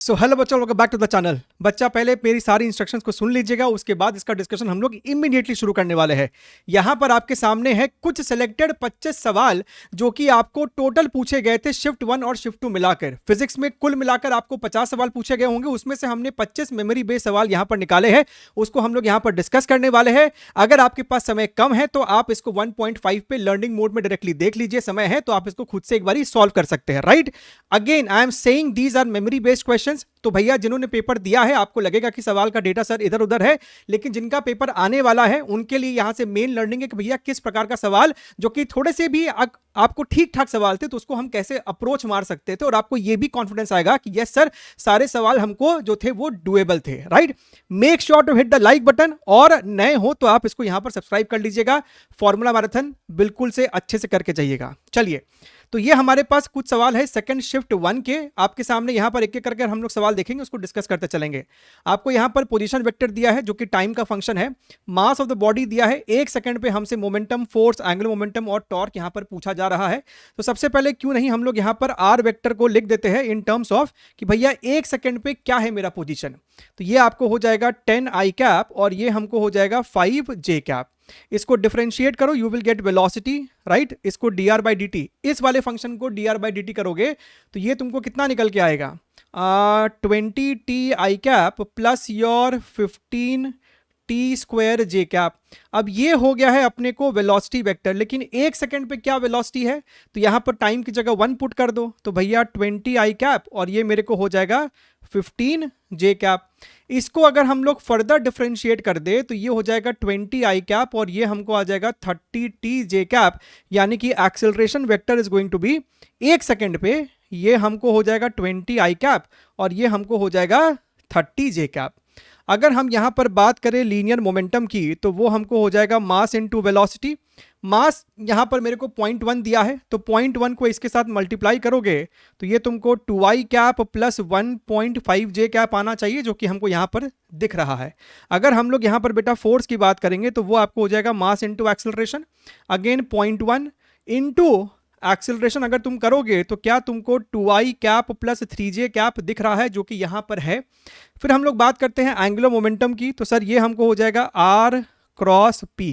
सो hello बच्चों, welcome back to the channel. बच्चा पहले मेरी सारी इंस्ट्रक्शंस को सुन लीजिएगा, उसके बाद इसका डिस्कशन हम लोग इमीडिएटली शुरू करने वाले हैं। यहां पर आपके सामने है कुछ सिलेक्टेड 25 सवाल जो कि आपको टोटल पूछे गए थे शिफ्ट 1 और शिफ्ट 2 मिलाकर। फिजिक्स में कुल मिलाकर आपको 50 सवाल पूछे गए होंगे, उसमें से हमने 25 मेमोरी बेस्ड सवाल यहां पर निकाले हैं, उसको हम लोग यहां पर डिस्कस करने वाले हैं। अगर आपके पास समय कम है तो आप इसको 1.5 पे लर्निंग मोड में डायरेक्टली देख लीजिए, समय है तो आप इसको खुद से एक बार सॉल्व कर सकते हैं, right. Again I am saying these are memory based questions. तो भैया जिन्होंने पेपर दिया है आपको लगेगा कि सवाल का डेटा सर इधर उधर है, लेकिन जिनका पेपर आने वाला है उनके लिए यहां से मेन लर्निंग है कि भैया किस प्रकार का सवाल जो कि थोड़े से भी आपको ठीक ठाक सवाल थे तो उसको हम कैसे अप्रोच मार सकते थे, और आपको यह भी कॉन्फिडेंस आएगा कि यस सर सारे सवाल हमको जो थे वो डुएबल थे, right. Make sure to hit the like button, और नए हो तो आप इसको यहां पर सब्सक्राइब कर लीजिएगा। फॉर्मूला मैराथन बिल्कुल से अच्छे से करके जाइएगा। चलिए, तो ये हमारे पास कुछ सवाल है सेकंड शिफ्ट 1 के। आपके सामने यहां पर एक एक करके हम लोग सवाल देखेंगे, उसको डिस्कस करते चलेंगे। आपको यहां पर पोजीशन वेक्टर दिया है जो कि टाइम का फंक्शन है। मास ऑफ द बॉडी दिया है, 1 सेकंड पे हमसे मोमेंटम, फोर्स, एंगुलर मोमेंटम और टॉर्क यहां पर पूछा जा रहा है। तो सबसे पहले क्यों नहीं हम लोग यहां पर आर वेक्टर को लिख देते हैं इन टर्म्स ऑफ कि भैया 1 सेकंड पे क्या है मेरा पोजीशन। तो ये आपको हो जाएगा 10 आई कैप और ये हमको हो जाएगा 5 जे कैप। इसको डिफरेंशिएट करो, you will get velocity, right. इसको dr बाई dt, इस वाले फंक्शन को dr बाई dt करोगे तो ये तुमको कितना निकल के आएगा, 20 T I cap plus your 15 T square J cap. अब ये हो गया है अपने को वेलोसिटी वेक्टर, लेकिन 1 सेकंड पे क्या वेलोसिटी है, तो यहां पर टाइम की जगह 1 पुट कर दो, तो भैया 20 आई कैप और ये मेरे को हो जाएगा 15 जे कैप। इसको अगर हम लोग फर्दर डिफरेंशिएट कर दे तो ये हो जाएगा 20 आई कैप और ये हमको आ जाएगा 30 टी जे कैप, यानी कि acceleration vector is going to be 1 second पे ये हमको हो जाएगा 20 आई कैप और ये हमको हो जाएगा 30 जे कैप। अगर हम यहां पर बात करें लीनियर मोमेंटम की तो वो हमको हो जाएगा मास इनटू वेलोसिटी। मास यहां पर मेरे को 0.1 दिया है, तो 0.1 को इसके साथ मल्टीप्लाई करोगे तो ये तुमको 2i कैप प्लस 1.5 जे कैप आना चाहिए, जो कि हमको यहां पर दिख रहा है। अगर हम लोग यहां पर बेटा फोर्स की बात करेंगे तो वो आपको हो जाएगा mass into acceleration. Again 0.1 into acceleration अगर तुम करोगे तो क्या तुमको 2i cap plus 3j cap दिख रहा है, जो कि यहां पर है। फिर हम लोग बात करते हैं एंगुलर मोमेंटम की, तो सर ये हमको हो जाएगा r क्रॉस p।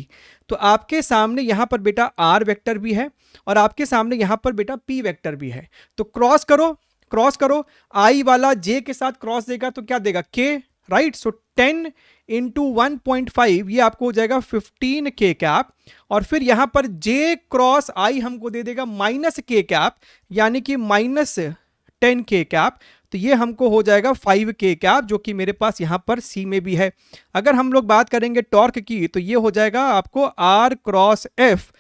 तो आपके सामने यहां पर बेटा r वेक्टर भी है और आपके सामने यहां पर बेटा p वेक्टर भी है। तो क्रॉस करो, क्रॉस करो, i वाला j के साथ क्रॉस देगा तो क्या देगा k, राइट। सो 10 इंटू 1.5 ये आपको हो जाएगा 15 के कैप, और फिर यहां पर j क्रॉस i हमको दे देगा माइनस के कैप, यानी कि माइनस 10 के कैप। तो ये हमको हो जाएगा 5 के कैप, जो कि मेरे पास यहां पर सी में भी है। अगर हम लोग बात करेंगे टॉर्क की तो ये हो जाएगा आपको आर क्रॉस एफ।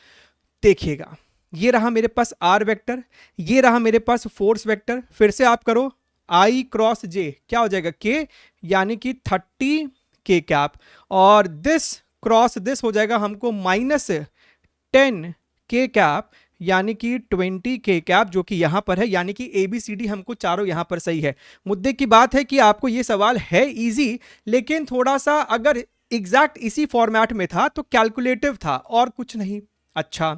देखिएगा ये रहा मेरे पास आर वेक्टर, ये रहा मेरे पास फोर्स वेक्टर। फिर से आप करो आई क्रॉस जे, क्या हो जाएगा के, यानी कि 30 के कैप, और दिस क्रॉस दिस हो जाएगा हमको माइनस 10 के कैप, यानी कि 20 के कैप, जो कि यहां पर है। यानी कि ABCD हमको चारों यहां पर सही है। मुद्दे की बात है कि आपको ये सवाल है इजी, लेकिन थोड़ा सा अगर एग्जैक्ट इसी फॉर्मेट में था तो कैलकुलेटिव था और कुछ नहीं। अच्छा,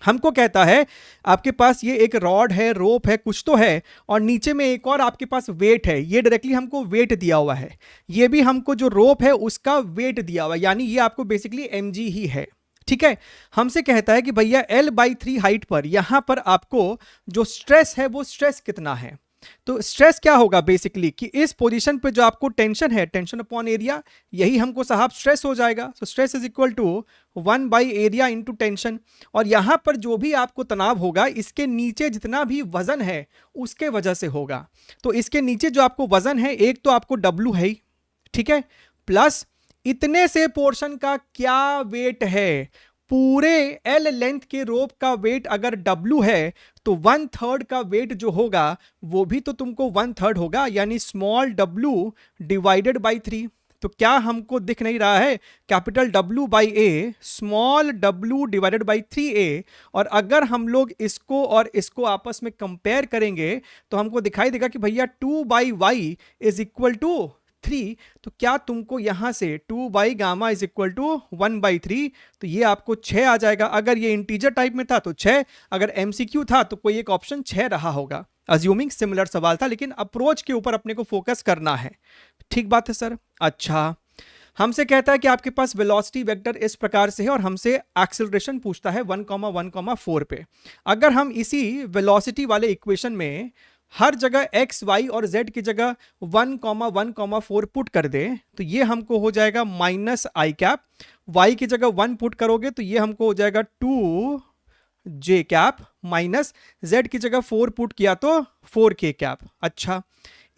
हमको कहता है आपके पास ये एक रॉड है, रोप है, कुछ तो है, और नीचे में एक और आपके पास वेट है। ये डायरेक्टली हमको वेट दिया हुआ है, ये भी हमको जो रोप है उसका वेट दिया हुआ है, यानी ये आपको बेसिकली mg ही है, ठीक है। हमसे कहता है कि भैया L/3 हाइट पर यहां पर आपको जो स्ट्रेस है वो स्ट्रेस कितना है। तो स्ट्रेस क्या होगा बेसिकली कि इस पोजीशन पे जो आपको टेंशन है, टेंशन अपॉन एरिया, यही हमको साहब स्ट्रेस हो जाएगा। So stress is equal to 1 by area into tension, और यहां पर जो भी आपको तनाव होगा इसके नीचे जितना भी वजन है उसके वजह से होगा। तो इसके नीचे जो आपको वजन है, एक तो आपको W है, ठीक है, प्लस इतने से पोर्शन का क्या वेट है। पूरे L लेंथ के रोप का वेट अगर W है तो 1/3 का वेट जो होगा वो भी तो तुमको 1/3 होगा, यानी स्मॉल w डिवाइडेड बाई 3। तो क्या हमको दिख नहीं रहा है, capital W by A small w divided by 3a। और अगर हम लोग इसको और इसको आपस में कंपेयर करेंगे तो हमको दिखाई देगा कि भैया 2 by Y is equal to 3। तो क्या तुमको यहां से 2 by gamma is equal to 1/3, तो ये आपको 6 आ जाएगा। अगर ये इंटीजर टाइप में था तो 6, अगर MCQ था तो कोई एक ऑप्शन 6 रहा होगा। अज्यूमिंग सिमिलर सवाल था, लेकिन अप्रोच के ऊपर अपने को फोकस करना है। ठीक बात है सर। अच्छा, हमसे कहता है कि आपके पास वेलोसिटी वेक्टर इस प्रकार से है और हमसे एक्सेलरेशन पूछता है 1,1,4 पे। अगर हम इसी वेलोसिटी वाले इक्वेशन में हर जगह x, y और z की जगह 1,1,4 पुट कर दे तो ये हमको हो जाएगा माइनस आई कैप। y की जगह 1 पुट करोगे तो ये हमको हो जाएगा 2j कैप, माइनस z की जगह 4 पुट किया तो 4k कैप। अच्छा,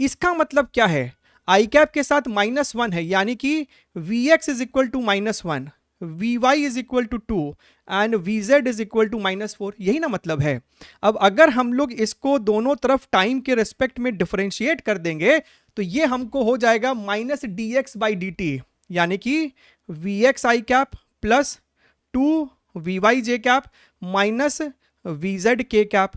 इसका मतलब क्या है? आई कैप के साथ -1 है, यानी कि Vx is equal to -1, Vy is equal to 2 and Vz is equal to -4। यही ना मतलब है। अब अगर हम लोग इसको दोनों तरफ टाइम के रिस्पेक्ट में डिफरेंशिएट कर देंगे तो ये हमको हो जाएगा -dx/dt, यानी कि Vx I cap plus 2 Vy cap minus Vz k cap.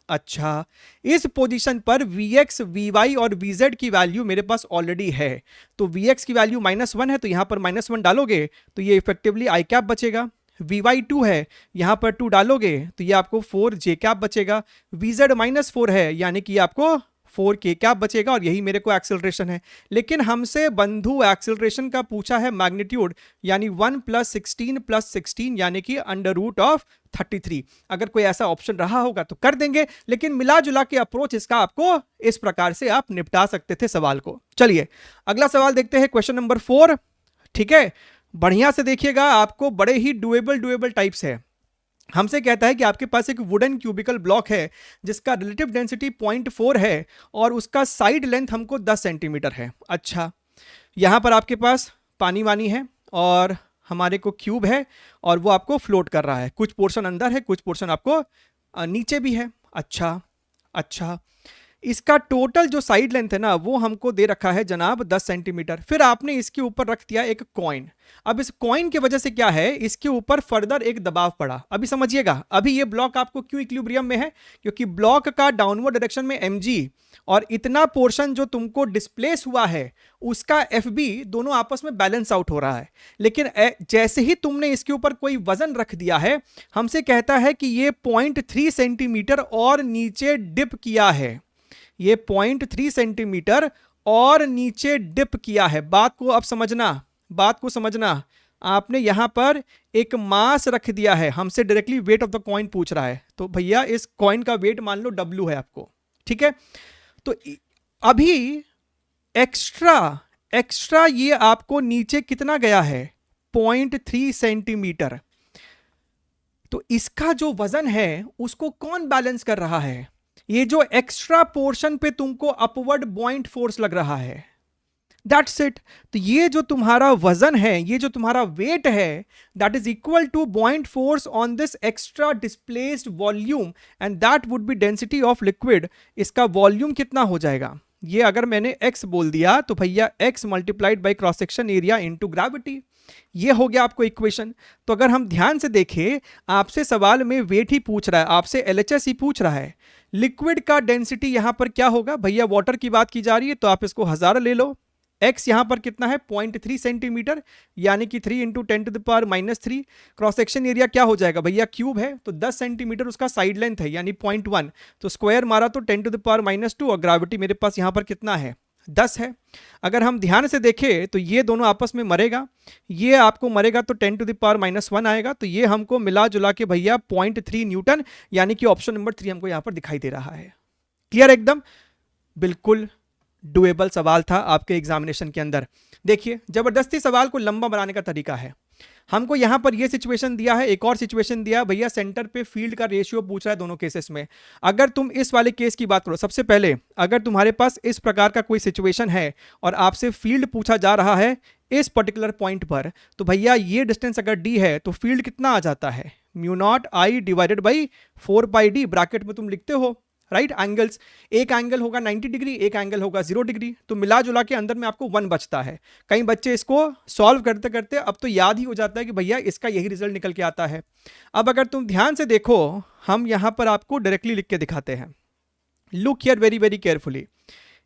अच्छा, इस पोजीशन पर Vx, Vy और Vz की वैल्यू मेरे पास ऑलरेडी है, तो Vx की वैल्यू -1 है तो यहां पर -1 डालोगे तो ये इफेक्टिवली आई कैप बचेगा। Vy 2 है, यहां पर 2 डालोगे तो ये आपको 4j कैप बचेगा। Vz -4 है, यानी कि आपको 4k कैप बचेगा, और यही मेरे को एक्सेलरेशन है। लेकिन हमसे बंधु एक्सेलरेशन का पूछा है मैग्नीट्यूड, यानी 1 + 16 + 16 यानी कि √33। अगर कोई ऐसा ऑप्शन रहा होगा तो कर देंगे, लेकिन मिला जुला के अप्रोच इसका आपको इस प्रकार से आप निपटा सकते थे सवाल को। चलिए अगला सवाल देखते हैं, क्वेश्चन नंबर 4। ठीक है, बढ़िया से देखिएगा, आपको बड़े ही डुएबल टाइप्स है। हमसे कहता है कि आपके पास एक वुडन क्यूबिकल ब्लॉक है जिसका रिलेटिव डेंसिटी 0.4 है और उसका साइड लेंथ हमको 10 सेंटीमीटर है। अच्छा, यहां पर आपके पास पानी वानी है और हमारे को क्यूब है और वो आपको फ्लोट कर रहा है, कुछ पोर्शन अंदर है, कुछ पोर्शन आपको नीचे भी है। अच्छा, इसका टोटल जो साइड लेंथ है ना वो हमको दे रखा है जनाब 10 सेंटीमीटर। फिर आपने इसके ऊपर रख दिया एक कॉइन। अब इस कॉइन की वजह से क्या है, इसके ऊपर फर्दर एक दबाव पड़ा। अभी समझिएगा, अभी ये ब्लॉक आपको क्यों इक्विलिब्रियम में है, क्योंकि ब्लॉक का डाउनवर्ड डायरेक्शन में mg और इतना पोर्शन जो तुमको डिस्प्लेस हुआ है उसका fb दोनों आपस में बैलेंस आउट हो रहा है। लेकिन जैसे ही तुमने इसके ऊपर कोई वजन रख दिया है, हमसे कहता है कि ये 0.3 सेंटीमीटर और नीचे डिप किया है, ये 0.3 सेंटीमीटर और नीचे डिप किया है। बात को समझना, आपने यहां पर एक मास रख दिया है, हमसे directly weight of the coin पूछ रहा है, तो भैया इस कॉइन का वेट मान लो W है आपको। ठीक है, तो अभी एक्स्ट्रा ये आपको नीचे कितना गया है, 0.3 सेंटीमीटर। तो इसका जो वजन है उसको कौन बैलेंस कर रहा है? ये जो एक्स्ट्रा पोर्शन पे तुमको अपवर्ड बॉइंट फोर्स लग रहा है, दैट्स इट। तो ये जो तुम्हारा वजन है, ये जो तुम्हारा वेट है, that is equal to buoyant force on this extra displaced volume and that would be density of liquid. इसका वॉल्यूम कितना हो जाएगा, ये अगर मैंने x बोल दिया तो भैया x multiplied by cross section area into gravity, ये हो गया आपको इक्वेशन। तो अगर हम ध्यान से देखें, आपसे सवाल में वेट ही पूछ रहा है, आपसे LHS ही पूछ रहा है। लिक्विड का डेंसिटी यहां पर क्या होगा, भैया वाटर की बात की जा रही है तो आप इसको 1000 ले लो। x यहां पर कितना है, 0.3 सेंटीमीटर, यानी कि 3 × 10⁻³ क्रॉस सेक्शन एरिया क्या हो जाएगा भैया, क्यूब है तो 10 सेंटीमीटर उसका साइड लेंथ है, यानी 0.1, तो स्क्वायर मारा तो 10⁻², और ग्रेविटी मेरे पास यहां पर कितना है, 10 है। अगर हम ध्यान से देखें तो ये दोनों आपस में मरेगा, ये आपको मरेगा तो 10⁻⁻1 आएगा, तो ये हमको मिला जुला के भैया 0.3 न्यूटन, यानी कि ऑप्शन नंबर 3 हमको यहां पर दिखाई दे रहा है। क्लियर एकदम, बिल्कुल डुएबल सवाल था आपके एग्जामिनेशन के अंदर। देखिए जबरदस्ती सवाल को लंबा बनाने का तरीका है। हमको यहां पर यह सिचुएशन दिया है, एक और सिचुएशन दिया भैया, सेंटर पे फील्ड का रेशियो पूछ रहा है दोनों केसेस में। अगर तुम इस वाले केस की बात करो, सबसे पहले अगर तुम्हारे पास इस प्रकार का कोई सिचुएशन है और आपसे फील्ड पूछा जा रहा है इस पर्टिकुलर पॉइंट पर, तो भैया ये डिस्टेंस अगर d है तो फील्ड कितना आ जाता है, μ0I / 4πd, ब्रैकेट में तुम लिखते हो राइट एंगल्स, एक एंगल होगा 90 डिग्री, एक एंगल होगा 0 डिग्री, तो मिला जुला के अंदर में आपको 1 बचता है। कई बच्चे इसको सॉल्व करते करते अब तो याद ही हो जाता है कि भैया इसका यही रिजल्ट निकल के आता है। अब अगर तुम ध्यान से देखो, हम यहां पर आपको डायरेक्टली लिख के दिखाते हैं, look here very very carefully.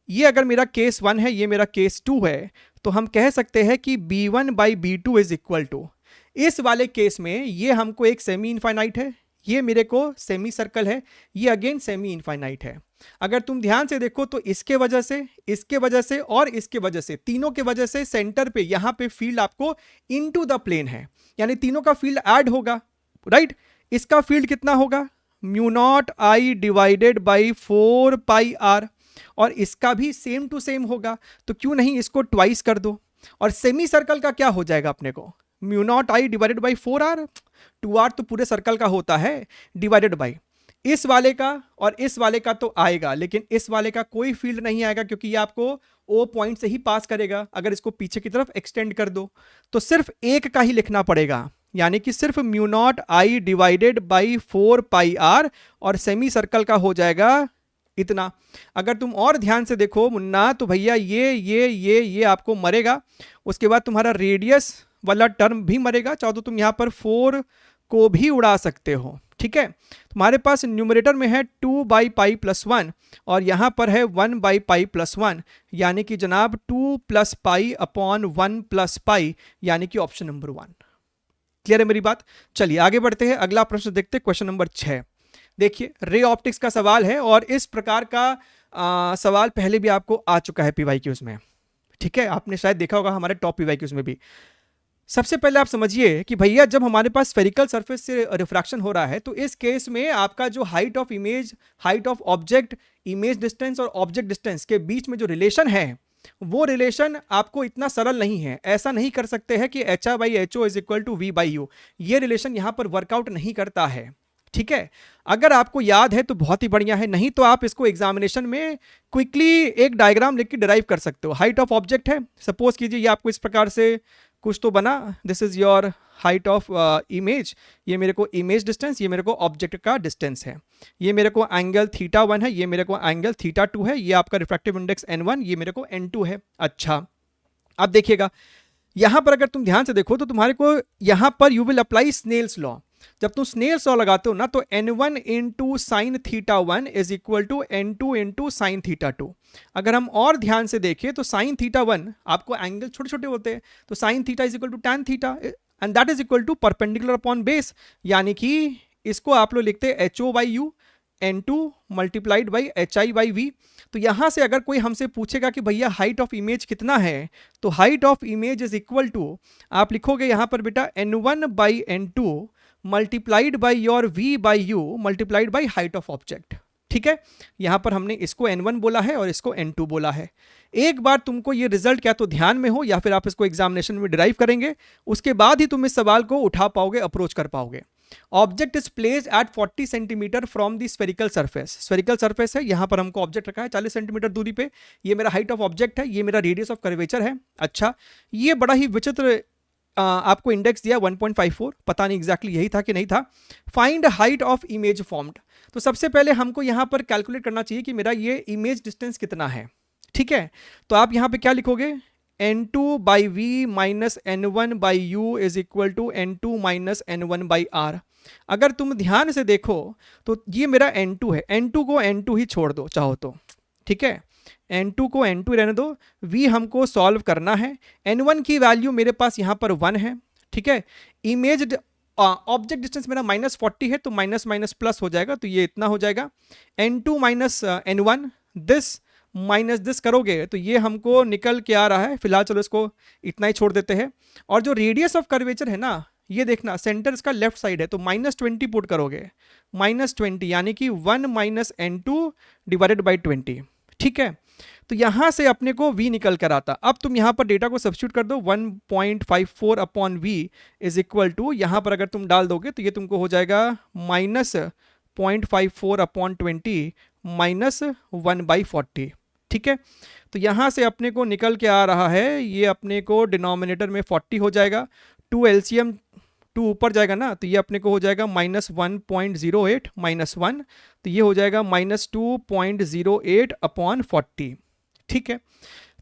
ये अगर मेरा केस 1 है, ये मेरा केस 2 है, तो हम कह सकते हैं कि b1/b2 इज इक्वल टू, इस वाले केस में ये हमको एक सेमी इनफाइनाइट है, ये मेरे को सेमी सर्कल है, ये अगेन सेमी इनफाइनाइट है। अगर तुम ध्यान से देखो तो इसके वजह से, इसके वजह से और इसके वजह से, तीनों के वजह से सेंटर पे यहां पे फील्ड आपको इनटू द प्लेन है, यानी तीनों का फील्ड ऐड होगा, राइट। इसका फील्ड कितना होगा, mu naught I divided by 4 pi R, और इसका भी सेम टू सेम होगा, तो क्यों नहीं इसको ट्वाइस कर दो। और सेमी सर्कल का क्या हो जाएगा अपने को, mu naught I divided by 4r, 2r तो पूरे सर्कल का होता है, डिवाइडेड बाई इस वाले का और इस वाले का तो आएगा, लेकिन इस वाले का कोई फील्ड नहीं आएगा क्योंकि ये आपको ओ पॉइंट से ही पास करेगा। अगर इसको पीछे की तरफ एक्सटेंड कर दो तो सिर्फ एक का ही लिखना पड़ेगा, यानी कि सिर्फ mu naught I divided by 4 pi R, और सेमी सर्कल का हो जाएगा इतना। अगर तुम और ध्यान से देखो मुन्ना तो भैया ये आपको मरेगा, उसके बाद तुम्हारा रेडियस वाला टर्म भी मरेगा, चाहो तो तुम यहां पर 4 को भी उड़ा सकते हो, ठीक है। तुम्हारे पास न्यूमरेटर में है 2 बाई पाई प्लस 1 और यहां पर है 1 बाई पाई प्लस 1, यानी कि जनाब 2 plus pi upon 1 plus pi, यानी कि ऑप्शन नंबर 1। क्लियर है मेरी बात। चलिए आगे बढ़ते हैं, अगला प्रश्न देखते हैं, क्वेश्चन नंबर 6। देखिए रे ऑप्टिक्स का सवाल है और इस प्रकार का सवाल पहले भी आपको आ चुका है पीवाईक्यूज में, ठीक है, आपने शायद देखा होगा हमारे टॉप पीवाईक्यूज में भी। सबसे पहले आप समझिए कि भैया जब हमारे पास स्फेरिकल सरफेस से रिफ्रैक्शन हो रहा है तो इस केस में आपका जो height of image, height of object, image distance और ऑब्जेक्ट डिस्टेंस के बीच में जो रिलेशन है वो रिलेशन आपको इतना सरल नहीं है। ऐसा नहीं कर सकते हैं कि H I by H O is equal to V by U, ये रिलेशन यहां पर वर्कआउट नहीं करता है, ठीक है। अगर आपको याद है तो बहुत ही बढ़िया है, नहीं तो आप इसको एग्जामिनेशन में क्विकली एक डायग्राम लिख के डिराइव कर सकते हो। हाइट ऑफ ऑब्जेक्ट है, सपोज कीजिए ये आपको इस प्रकार से कुछ तो बना, this is your height of image, ये मेरे को इमेज डिस्टेंस, ये मेरे को ऑब्जेक्ट का डिस्टेंस है, ये मेरे को एंगल θ1 है, ये मेरे को एंगल θ2 है, ये आपका रिफ्रैक्टिव इंडेक्स n1, ये मेरे को n2 है। अच्छा अब देखिएगा यहां पर अगर तुम ध्यान से देखो तो तुम्हारे को यहां पर you will apply Snell's law. जब तुम स्नेल्स लॉ लगाते हो ना तो n1 into sine θ1 is equal to n2 into sine θ2। अगर हम और ध्यान से देखें तो साइन θ1 आपको एंगल छोटे छोटे होते हैं, तो sine theta is equal to tan theta and that is equal to perpendicular upon base, यानी कि इसको आप लोग लिखते हैं H O by U n2 multiplied by H I by V. तो यहां से अगर कोई हमसे पूछेगा कि भैया हाइट ऑफ इमेज कितना है, तो height of image is equal to आप लिखोगे यहां पर बेटा n1 by n2 multiplied by your v by U multiplied by height of object, ठीक है। यहां पर हमने इसको n1 बोला है और इसको n2 बोला है। एक बार तुमको ये रिजल्ट क्या तो ध्यान में हो या फिर आप इसको एग्जामिनेशन में डिराइव करेंगे, उसके बाद ही तुम इस सवाल को उठा पाओगे, अप्रोच कर पाओगे। Object is placed at 40 centimetre from the spherical surface, spherical surface है, यहां पर हमको ऑब्जेक्ट रखा है 40 सेंटीमीटर दूरी पे, ये मेरा हाइट ऑफ ऑब्जेक्ट है, ये मेरा रेडियस ऑफ कर्वेचर है। अच्छा ये बड़ा ही विचित्र आपको इंडेक्स दिया 1.54, पता नहीं एग्जैक्टली यही था कि नहीं था। Find height of image formed, तो सबसे पहले हमको यहां पर कैलकुलेट करना चाहिए कि मेरा ये इमेज डिस्टेंस कितना है, ठीक है। तो आप यहां पे क्या लिखोगे, n2 by V minus n1 by U is equal to n2 minus n1 by R. अगर तुम ध्यान से देखो तो ये मेरा n2 है, n2 को n2 ही छोड़ दो चाहो तो, ठीक है, n2 को n2 रहने दो, v हमको सॉल्व करना है, n1 की वैल्यू मेरे पास यहाँ पर 1 है, ठीक है। इमेज ऑब्जेक्ट डिस्टेंस मेरा -40 है तो माइनस माइनस प्लस हो जाएगा, तो ये इतना हो जाएगा, n2 minus n1 this minus this करोगे तो ये हमको निकल के आ रहा है, फिलहाल चलो इसको इतना ही छोड़ देते हैं। और जो रेडियस ऑफ कर्वेचर है ना, ये देखना सेंटर इसका लेफ्ट साइड है तो -20 पुट करोगे, -20 यानी कि 1 माइनस n2 डिवाइडेड बाई 20, ठीक है। तो यहां से अपने को v निकल कर आता। अब तुम यहां पर डेटा को सब्स्टिट्यूट कर दो, 1.54 upon v is equal to, यहां पर अगर तुम डाल दोगे तो ये तुमको हो जाएगा -0.54 अपॉन 20 माइनस 1/40, ठीक है। तो यहां से अपने को निकल के आ रहा है, ये अपने को डिनोमिनेटर में 40 हो जाएगा, 2 एलसीएम 2 ऊपर जाएगा ना तो ये अपने को हो जाएगा -1.08 -1, तो ये हो जाएगा -2.08 अपॉन 40, ठीक है।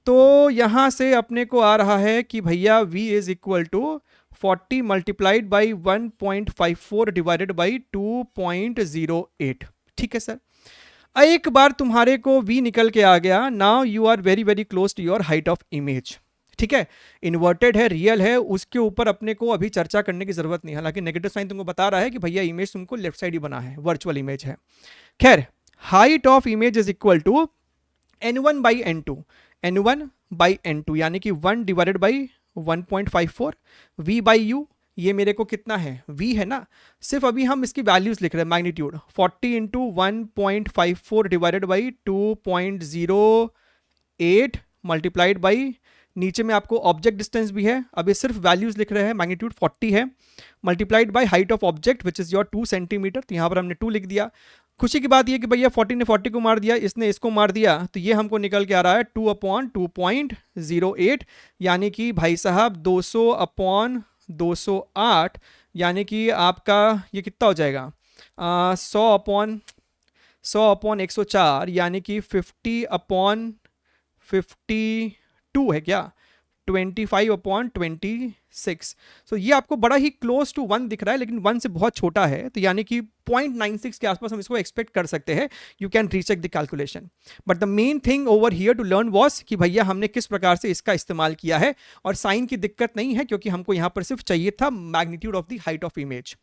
तो यहां से अपने को आ रहा है कि भैया v is equal to 40 multiplied by 1.54 divided by 2.08, ठीक है सर। एक बार तुम्हारे को v निकल के आ गया, now you are very very close to your height of image, ठीक है, इन्वर्टेड है, रियल है, उसके ऊपर अपने को अभी चर्चा करने की जरूरत नहीं है। हालांकि नेगेटिव साइन तुमको बता रहा है कि भैया इमेज तुमको लेफ्ट साइड ही बना है, वर्चुअल इमेज है। खैर, height of image is equal to n1 by n2, n1 by n2 यानी कि 1 divided by 1.54 v by U, ये मेरे को कितना है, v है ना। सिर्फ अभी हम इसकी वैल्यूज लिख रहे हैं, magnitude 40 into 1.54 divided by 2.08 multiplied by, नीचे में आपको ऑब्जेक्ट डिस्टेंस भी है, अभी सिर्फ वैल्यूज लिख रहे हैं, मैग्नीट्यूड 40 है, multiplied by height of object which is your 2 centimetre, तो यहाँ पर हमने 2 लिख दिया। खुशी की बात यह कि भैया 40 ने 40 को मार दिया, इसने इसको मार दिया, तो ये हमको निकल के आ रहा है 2 अपॉन 2.08, यानी कि भाई साहब 200 अपॉन 208, यानी कि आपका ये कितना हो जाएगा 100 अपॉन 104, यानी कि 50 अपॉन 52 है क्या, 25 अपॉन 26। सो ये आपको बड़ा ही क्लोज टू 1 दिख रहा है, लेकिन 1 से बहुत छोटा है, तो यानी कि 0.96 के आसपास हम इसको एक्सपेक्ट कर सकते हैं। You can recheck the calculation, but the main thing over here to learn was कि भैया हमने किस प्रकार से इसका इस्तेमाल किया है, और साइन की दिक्कत नहीं है क्योंकि हमको यहाँ पर सिर्फ चाहिए था magnitude of the height of image.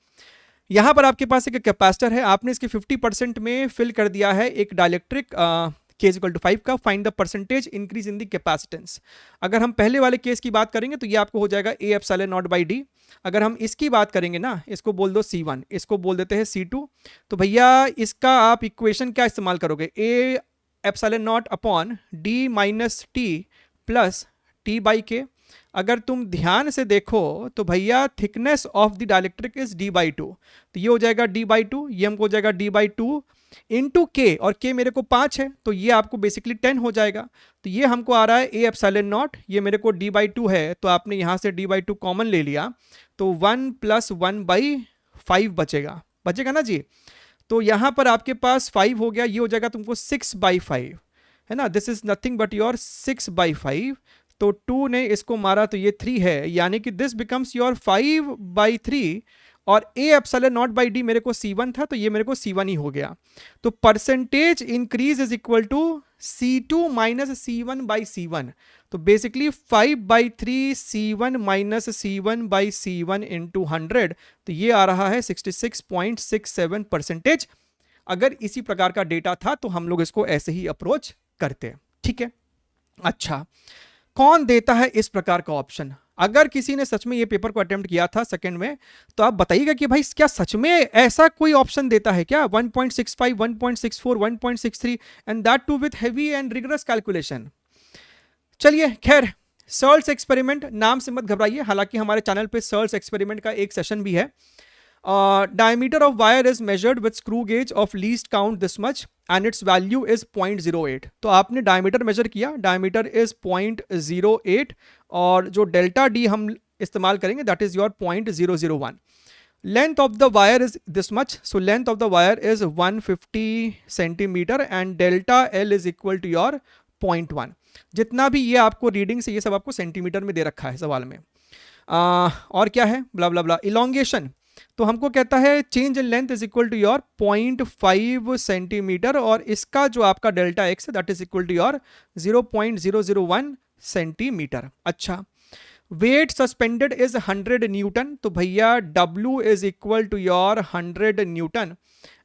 यहाँ पर आपके पास एक कैपेसिटर है, आपने इसके 50% में फिल कर दिया है एक dielectric K is equal to 5 का, find the percentage increase in the capacitance. अगर हम पहले वाले केस की बात करेंगे तो ये आपको हो जाएगा A epsilon not by D. अगर हम इसकी बात करेंगे ना, इसको बोल दो C1, इसको बोल देते हैं C2, तो भैया इसका आप इक्वेशन क्या इस्तेमाल करोगे, A epsilon not upon D minus T plus T by के। अगर तुम ध्यान से देखो तो भैया thickness of the dielectric is d by 2, तो ये हो जाएगा d बाई 2, ये हमको हो जाएगा d बाई 2 इंटू के, और के मेरे को 5 है तो ये आपको बेसिकली 10 हो जाएगा। तो ये हमको आ रहा है A एप्सिलॉन नॉट, ये मेरे को d बाई 2 है, तो आपने यहाँ से d बाई 2 कॉमन ले लिया, तो 1 प्लस 1 बाई 5 बचेगा ना जी। तो यहाँ पर आपके पास 5 हो गया, ये हो जाएगा तुमको 6 बाई 5, है ना, this is nothing but your 6 by 5, तो 2 ने इसको मारा तो ये 3 है, यानी कि दिस बिकम्स योर 5 बाई 3, और A epsilon not by D मेरे को C1 था, तो ये मेरे को C1 ही हो गया। तो percentage increase is equal to C2 minus C1 by C1, तो basically 5 by 3 C1 minus C1 by C1 into 100, तो ये आ रहा है 66.67%। अगर इसी प्रकार का डेटा था तो हम लोग इसको ऐसे ही अप्रोच करते, ठीक है। अच्छा, कौन देता है इस प्रकार का ऑप्शन? अगर किसी ने सच में ये पेपर को अटेम्प्ट किया था सेकंड में, तो आप बताइएगा कि भाई क्या सच में ऐसा कोई ऑप्शन देता है क्या, 1.65, 1.64, 1.63 and that too with heavy and rigorous calculation. चलिए खैर, सर्ल्स एक्सपेरिमेंट नाम से मत घबराइए, हालांकि हमारे चैनल पे सर्ल्स एक्सपेरिमेंट का एक सेशन भी है। Diameter of wire is measured with screw gauge of least count this much and its value is 0.08। तो आपने डायमीटर मेजर किया, डायमीटर इज 0.08, और जो डेल्टा डी हम इस्तेमाल करेंगे that is your 0.001। Length of the wire is this much, so length of the wire is 150 centimetre and delta L is equal to your 0.1। जितना भी ये आपको रीडिंग से, ये सब आपको सेंटीमीटर में दे रखा है सवाल में। और क्या है, ब्ला ब्ला ब्ला। इलोंगेशन तो हमको कहता है change in length is equal to your 0.5 centimetre, और इसका जो आपका डेल्टा एक्स है that is equal to your 0.001 centimetre. अच्छा, वेट सस्पेंडेड इज 100 न्यूटन, तो भैया W is equal to your 100 newton,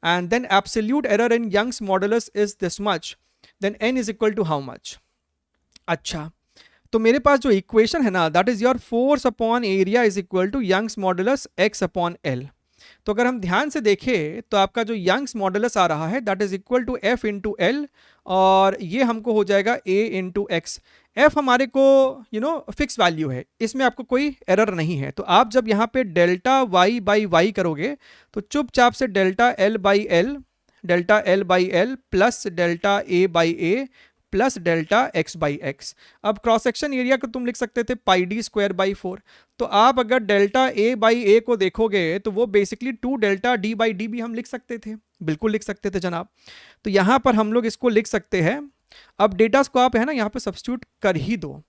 and then absolute error in Young's modulus is this much, then N is equal to how much. अच्छा, तो मेरे पास जो equation है ना that is your force upon area is equal to Young's modulus x upon L. तो अगर हम ध्यान से देखें तो आपका जो यंग्स मॉडुलस आ रहा है that is equal to F into L, और ये हमको हो जाएगा A इंटू एक्स। F हमारे को फिक्स वैल्यू है, इसमें आपको कोई एरर नहीं है। तो आप जब यहाँ पे डेल्टा y बाई वाई करोगे तो चुपचाप से delta L by L, delta L by L plus delta A by A plus delta x by x. अब क्रॉस सेक्शन एरिया को तुम लिख सकते थे पाई डी स्क्वायर बाई 4, तो आप अगर डेल्टा ए बाई ए को देखोगे तो वो basically 2 delta D by D भी हम लिख सकते थे, बिल्कुल लिख सकते थे जनाब। तो यहाँ पर हम लोग इसको लिख सकते हैं। अब डेटा को आप है ना यहाँ पे सब्स्टिट्यूट कर ही दो।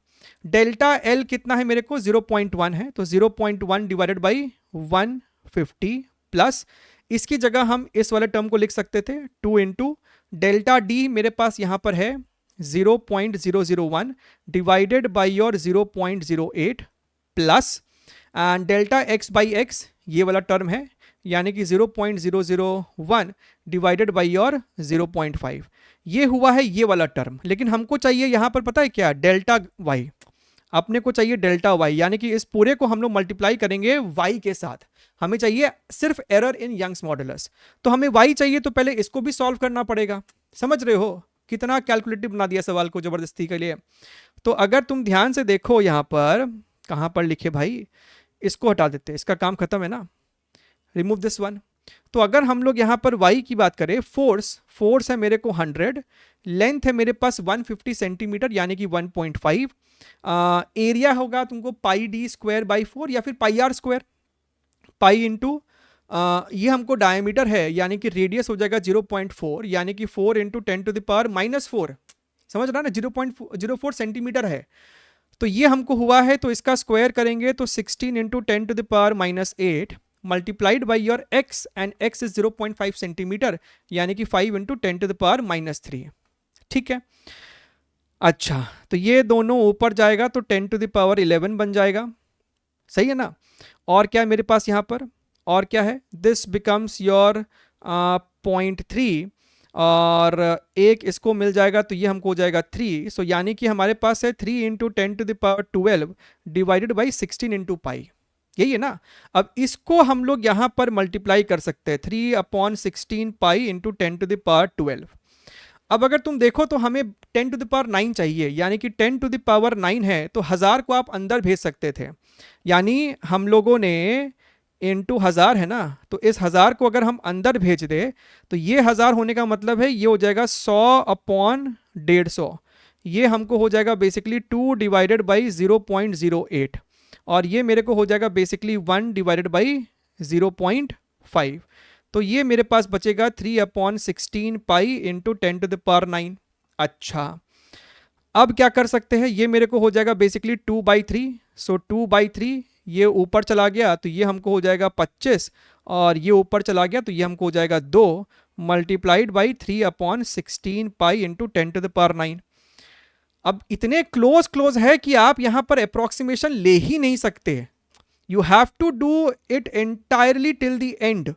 डेल्टा एल कितना है मेरे को 0.1 है, तो 0.1 डिवाइडेड बाई 150 प्लस इसकी जगह हम इस वाले टर्म को लिख सकते थे 2 इंटू डेल्टा डी मेरे पास यहाँ पर है 0.001 divided by your 0.08 plus and delta x by x ये वाला टर्म है, यानी कि 0.001 डिवाइडेड बाई योर 0.5, ये हुआ है ये वाला टर्म। लेकिन हमको चाहिए यहाँ पर पता है क्या, डेल्टा वाई, अपने को चाहिए डेल्टा वाई, यानी कि इस पूरे को हम लोग मल्टीप्लाई करेंगे वाई के साथ। हमें चाहिए सिर्फ एरर इन यंग्स मॉडुलस, तो हमें वाई चाहिए, तो पहले इसको भी सॉल्व करना पड़ेगा। समझ रहे हो कितना कैलकुलेटिव बना दिया सवाल को जबरदस्ती के लिए। तो अगर तुम ध्यान से देखो यहाँ पर, कहाँ पर लिखे भाई, इसको हटा देते, इसका काम खत्म है ना, रिमूव दिस वन। तो अगर हम लोग यहाँ पर y की बात करें, फोर्स है मेरे को 100, लेंथ है मेरे पास 150 सेंटीमीटर यानी कि 1.5, एरिया होगा तुमको पाई डी स्क्वायर बाई 4 या फिर पाई आर स्क्वायर, पाई इंटू ये हमको डायमीटर है, यानी कि रेडियस हो जाएगा 0.4, यानी कि 4 इंटू 10 टू द पावर -4, समझ रहा ना, 0.04 सेंटीमीटर है। तो ये हमको हुआ है, तो इसका स्क्वायर करेंगे तो 16 into 10 to the power -8 multiplied by your x, and x is 0.5 centimetre, यानी कि 5 इंटू 10 टू द पावर -3। ठीक है, अच्छा, तो ये दोनों ऊपर जाएगा तो 10 टू द पावर 11 बन जाएगा, सही है ना। और क्या है मेरे पास यहाँ पर, और क्या है, दिस बिकम्स योर 0.3, और एक इसको मिल जाएगा तो ये हमको हो जाएगा 3, सो यानी कि हमारे पास है 3 into 10 to the power 12 divided by 16 into pi, यही है ना। अब इसको हम लोग यहाँ पर मल्टीप्लाई कर सकते हैं, 3/16 pi into 10 to the power 12। अब अगर तुम देखो तो हमें 10 टू द पावर 9 चाहिए, यानी कि 10 टू द पावर 9 है, तो 1000 को आप अंदर भेज सकते थे, यानी हम लोगों ने इंटू 1000 है ना, तो इस 1000 को अगर हम अंदर भेज दे तो ये 1000 होने का मतलब है ये हो जाएगा 100/150, ये हमको हो जाएगा बेसिकली 2 डिवाइडेड बाई 0.08, और ये मेरे को हो जाएगा बेसिकली 1 डिवाइडेड बाई 0.5, तो ये मेरे पास बचेगा 3/16 pi into 10 to the power 9। अच्छा, अब क्या कर सकते हैं, ये मेरे को हो जाएगा बेसिकली 2/3, सो 2/3 ये ऊपर चला गया तो ये हमको हो जाएगा 25, और ये ऊपर चला गया तो ये हमको हो जाएगा 2 multiplied by 3/16 pi into 10 to the power 9। अब इतने क्लोज है कि आप यहां पर अप्रोक्सीमेशन ले ही नहीं सकते, you have to do it entirely till the end.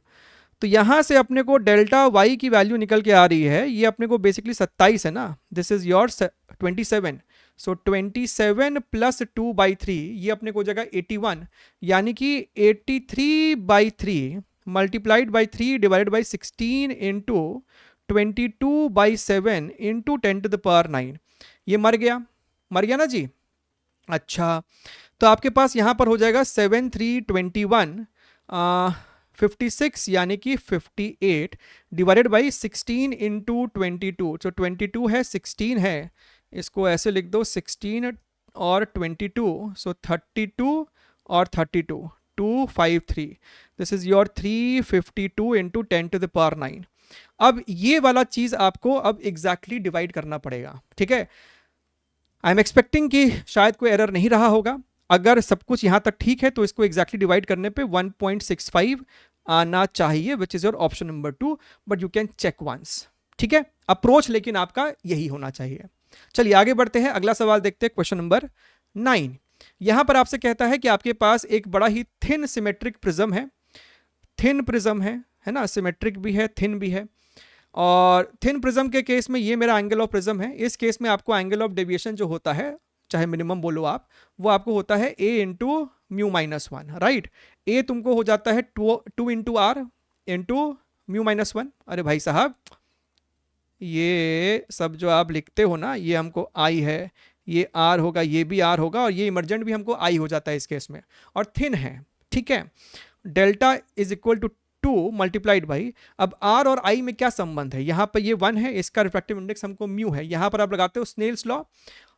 तो यहां से अपने को डेल्टा वाई की वैल्यू निकल के आ रही है, ये अपने को बेसिकली 27 है ना, this is your 27, so 27 plus 2/3 ये अपने को हो जाएगा 81, यानी कि 83/3 multiplied by 3 divided by 16 into 22/7 into 10 to the power 9, ये मर गया ना जी। अच्छा, तो आपके पास यहाँ पर हो जाएगा 7321 56 यानी कि 58 डिवाइडेड बाई 16 इंटू 22, तो 22 है 16 है, इसको ऐसे लिख दो 16 और 22, सो 32 और 32 253, this is your 352 into 10 to the power 9। अब ये वाला चीज आपको अब एग्जैक्टली डिवाइड करना पड़ेगा, ठीक है। आई एम एक्सपेक्टिंग कि शायद कोई एरर नहीं रहा होगा, अगर सब कुछ यहां तक ठीक है तो इसको एग्जैक्टली डिवाइड करने पे 1.65 आना चाहिए, which is your option number 2, but you can check once, ठीक है। अप्रोच लेकिन आपका यही होना चाहिए। चलिए आगे बढ़ते हैं, अगला सवाल देखते हैं, क्वेश्चन नंबर 9। यहां पर आपसे कहता है कि आपके पास एक बड़ा ही थिन सिमेट्रिक प्रिज्म है, थिन प्रिज्म है ना, सिमेट्रिक भी है थिन भी है, और थिन प्रिज्म के केस में ये मेरा एंगल ऑफ प्रिज्म है, इस केस में आपको एंगल ऑफ डेविएशन जो होता है, चाहे मिनिमम बोलो आप, वो आपको होता है a इंटू μ-1, राइट। a तुमको हो जाता है 2 इंटू आर इंटू μ-1। अरे भाई साहब, ये सब जो आप लिखते हो ना, ये हमको i है, ये r होगा, ये भी r होगा, और ये इमरजेंट भी हमको i हो जाता है इस केस में, और थिन है, ठीक है। Delta is equal to 2 multiplied by, अब r और i में क्या संबंध है, यहाँ पर ये 1 है, इसका रिफ्रैक्टिव इंडेक्स हमको म्यू है, यहाँ पर आप लगाते हो स्नेल्स लॉ,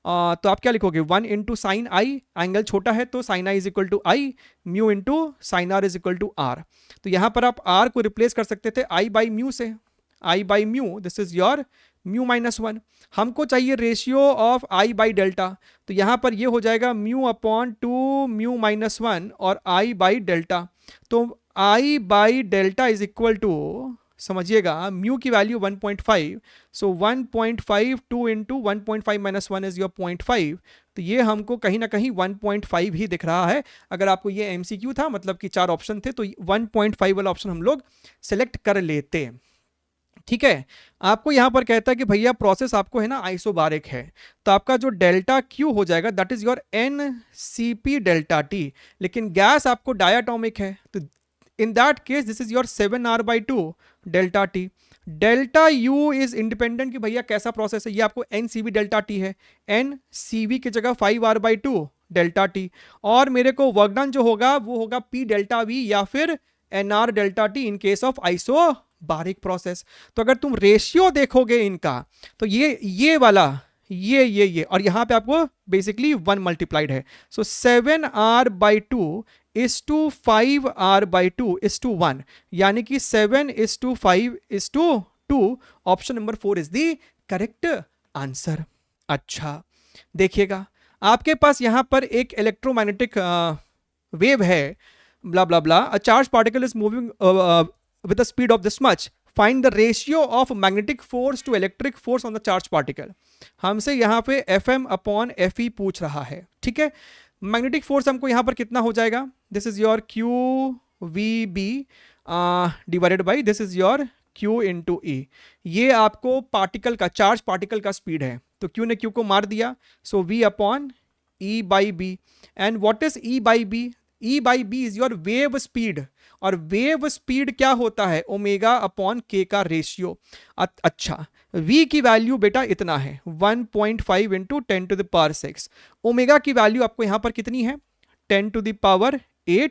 तो आप क्या लिखोगे 1 इंटू साइन आई, एंगल छोटा है तो sine I is equal to I, mu into sine R is equal to R. तो यहाँ पर आप r को रिप्लेस कर सकते थे i बाई म्यू से, i by mu, this is your μ-1। हमको चाहिए ratio of i by delta, तो यहाँ पर ये हो जाएगा μ/2 μ-1 और i बाई डेल्टा, तो i by delta is equal to समझिएगा, म्यू की वैल्यू 1.5, सो 1.5 2 इंटू 1.5 माइनस 1 इज योर 0.5, तो ये हमको कहीं ना कहीं 1.5 ही दिख रहा है। अगर आपको ये एमसीक्यू था, मतलब कि 4 ऑप्शन थे, तो 1.5 वाला ऑप्शन हम लोग सेलेक्ट कर लेते। ठीक है, आपको यहां पर कहता है कि भैया प्रोसेस आपको है ना आइसोबारिक है, तो आपका जो डेल्टा क्यू हो जाएगा that is your N C P delta T, लेकिन गैस आपको डायाटॉमिक है, तो in that case this is your 7R/2 delta T. Delta U is independent कि भैया कैसा प्रोसेस है, ये आपको N C V delta T है, एन सी वी की जगह 5R/2 डेल्टा टी, और मेरे को वर्क डन जो होगा वो होगा पी डेल्टा वी या फिर N R delta T in case of isobaric process. तो अगर तुम रेशियो देखोगे इनका, तो ये वाला ये और यहां पे आपको बेसिकली 1 मल्टीप्लाइड है, सो 7R/2 is to 5R/2 is to 1, यानी कि 7:5:2। Option number 4 is the correct answer. अच्छा, देखिएगा आपके पास यहां पर एक इलेक्ट्रोमैग्नेटिक वेव है, blah blah blah, a charged particle is moving with the speed of this much, find the ratio of magnetic force to electric force on the charged particle। हमसे यहाँ पे Fm/Fe पूछ रहा है। ठीक है, मैग्नेटिक फोर्स हमको यहाँ पर कितना हो जाएगा, this is your QVB divided by this is your Q into E। ये आपको पार्टिकल का, चार्ज पार्टिकल का स्पीड है, तो Q ने Q को मार दिया, सो V/E/B। And what is E/B? E/B is your wave speed, और वेव स्पीड क्या होता है, ω/K का रेशियो। अच्छा, V की वैल्यू बेटा इतना है 1.5 इंटू 10⁶। ओमेगा की वैल्यू आपको यहां पर कितनी है 10⁸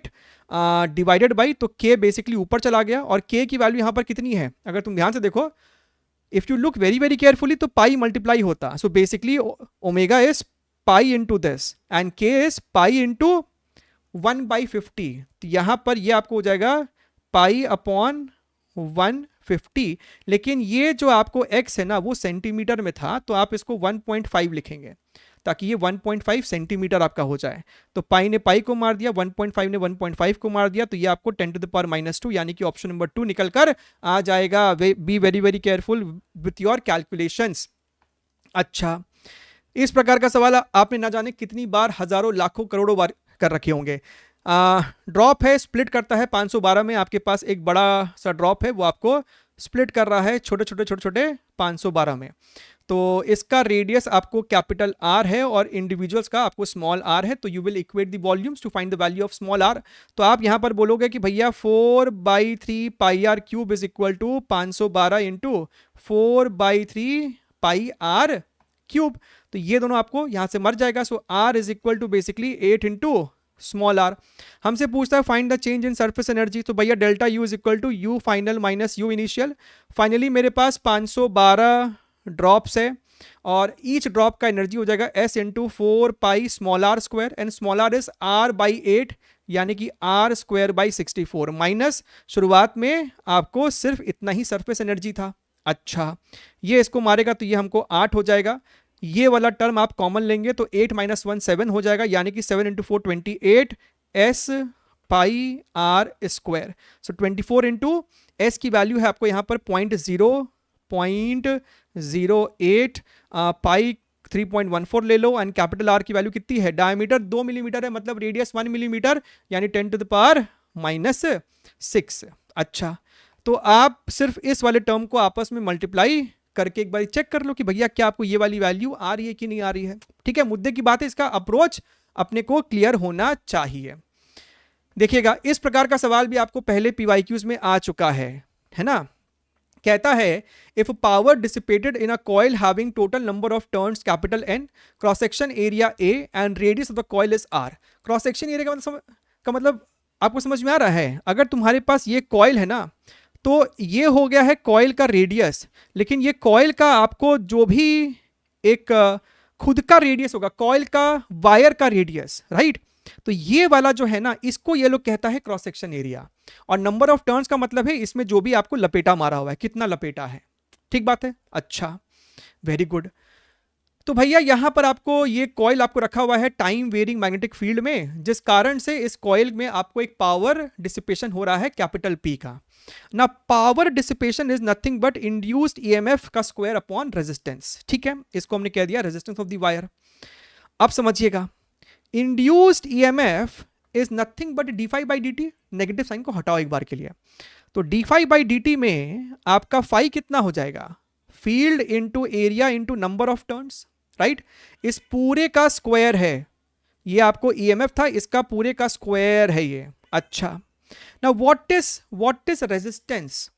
डिवाइडेड बाई, तो K बेसिकली ऊपर चला गया, और K की वैल्यू यहां पर कितनी है, अगर तुम ध्यान से देखो, if you look very very carefully, तो पाई मल्टीप्लाई होता, so basically omega is pi into this and K is pi into 1/50। तो यहां पर ये आपको हो जाएगा π/150, लेकिन ये जो आपको x है ना वो सेंटीमीटर में था, तो आप इसको 1.5 लिखेंगे ताकि ये 1.5 सेंटीमीटर आपका हो जाए। तो पाई ने पाई को मार दिया, 1.5 ने 1.5 को मार दिया, तो ये आपको 10⁻², यानी कि ऑप्शन नंबर 2 निकल कर आ जाएगा। Be very very careful with your calculations. अच्छा, इस प्रकार का सवाल आपने ना जाने कितनी बार, हजारों लाखों करोड़ों बार कर रखे होंगे। ड्रॉप है, स्प्लिट करता है 512 में, आपके पास एक बड़ा सा ड्रॉप है, वो आपको स्प्लिट कर रहा है छोटे छोटे 512 में। तो इसका रेडियस आपको कैपिटल R है और इंडिविजुअल्स का आपको स्मॉल r है, तो you will equate the volumes to find the value of small r। तो आप यहां पर बोलोगे कि भैया 4/3 πr³ is equal to 512 into 4/3 πr³। तो ये दोनों आपको यहां से मर जाएगा, so r is equal to basically 8 into small r। हमसे पूछता है find the change in surface energy, तो भैया delta U is equal to U final minus U initial. Finally मेरे पास 512 ड्रॉप्स है, और ईच ड्रॉप का एनर्जी हो जाएगा S into 4 small r square, and small r is R/8, यानी कि R²/64 माइनस शुरुआत में आपको सिर्फ इतना ही सरफेस एनर्जी था। अच्छा, ये इसको मारेगा तो ये हमको 8 हो जाएगा, ये वाला टर्म आप कॉमन लेंगे तो 8 - 1 7 हो जाएगा, यानी कि 7 इंटू 4 28 S/r²। सो 24 इंटू S की वैल्यू है आपको यहाँ पर 0.08, पाई 3.14 ले लो, एंड कैपिटल R की वैल्यू कितनी है, डायमीटर 2 मिलीमीटर है, मतलब रेडियस 1 मिलीमीटर, यानी 10⁻⁻6। अच्छा, तो आप सिर्फ इस वाले टर्म को आपस में मल्टीप्लाई करके एक बार चेक कर लो कि भैया क्या आपको ये वाली वैल्यू आ रही है कि नहीं आ रही है। ठीक है, मुद्दे की बात है, इसका अप्रोच अपने को क्लियर होना चाहिए। देखिएगा, इस प्रकार का सवाल भी आपको पहले PYQs में आ चुका है ना। कहता है if power dissipated in a coil having total number of turns capital N, cross section area A and radius of the coil is R। Cross section area का मतलब आपको समझ में आ रहा है, अगर तुम्हारे पास ये कॉइल है ना, तो ये हो गया है कॉइल का रेडियस, लेकिन ये कॉइल का आपको जो भी एक खुद का रेडियस होगा, कॉइल का वायर का रेडियस, राइट, तो ये वाला जो है ना, इसको ये लोग कहता है क्रॉस सेक्शन एरिया, और नंबर ऑफ टर्न्स का मतलब है इसमें जो भी आपको लपेटा मारा हुआ है, कितना लपेटा है। ठीक बात है। अच्छा, वेरी गुड। तो भैया यहां पर आपको ये कॉइल आपको रखा हुआ है टाइम वेरिंग मैग्नेटिक फील्ड में, जिस कारण से इस कॉइल में आपको एक पावर डिसिपेशन हो रहा है कैपिटल पी का ना। Power dissipation is nothing but induced EMF का स्क्वायर अपॉन रेजिस्टेंस। ठीक है, इसको हमने कह दिया रेजिस्टेंस ऑफ द वायर। अब समझिएगा, induced EMF is nothing but d phi by d t. Negative sign को हटाओ एक बार के लिए, तो d phi by d t में आपका फाई कितना हो जाएगा, field into area into number of turns, right. इस पूरे का स्क्वायर है, ये आपको ईएमएफ था, इसका पूरे का स्क्वायर है ये। अच्छा, now what is resistance.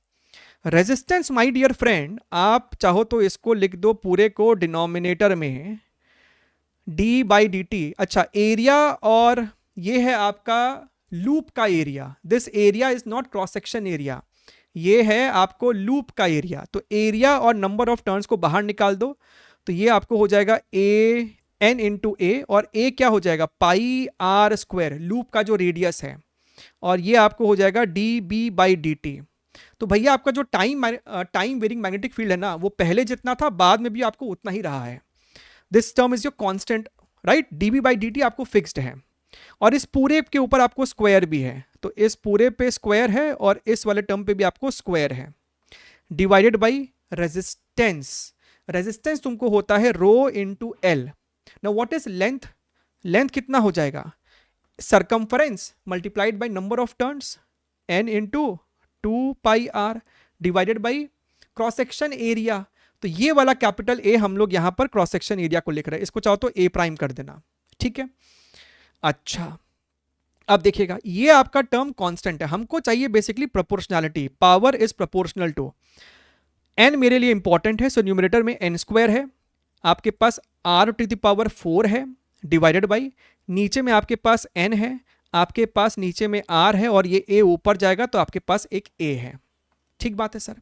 Resistance my dear friend, आप चाहो तो इसको लिख दो पूरे को डिनोमिनेटर में डी बाई डी टी। अच्छा, एरिया और ये है आपका लूप का area, this area is not cross section area, ये है आपको लूप का एरिया। तो एरिया और नंबर ऑफ टर्न्स को बाहर निकाल दो, तो ये आपको हो जाएगा ए एन इंटू ए, और ए क्या हो जाएगा पाई आर स्क्वायर, लूप का जो रेडियस है, और ये आपको हो जाएगा d B by d t. तो भैया आपका जो टाइम वेरिंग मैग्नेटिक फील्ड है ना, वो पहले जितना था बाद में भी आपको उतना ही रहा है। This term is your constant, right. D B by d t आपको फिक्स्ड है, और इस पूरे के ऊपर आपको स्क्वायर भी है, तो इस पूरे पे स्क्वायर है और इस वाले टर्म पे भी आपको स्क्वायर है, डिवाइडेड बाई रेजिस्टेंस। रेजिस्टेंस तुमको होता है rho into L. Now what is length, length कितना हो जाएगा, circumference multiplied by number of turns N into 2 pi R divided by cross section area. तो ये वाला कैपिटल ए हम लोग यहां पर क्रॉस सेक्शन एरिया को लिख रहे हैं, इसको चाहो तो ए प्राइम कर देना। ठीक है, अच्छा अब देखिएगा, ये आपका टर्म कांस्टेंट है, हमको चाहिए basically proportionality, power is proportional to n, मेरे लिए इंपॉर्टेंट है। सो न्यूमरेटर में एन स्क्वायर है, आपके पास आर टू द पावर 4 है, डिवाइडेड बाई नीचे में आपके पास एन है, आपके पास नीचे में आर है, और ये ए ऊपर जाएगा तो आपके पास एक ए है। ठीक बात है सर,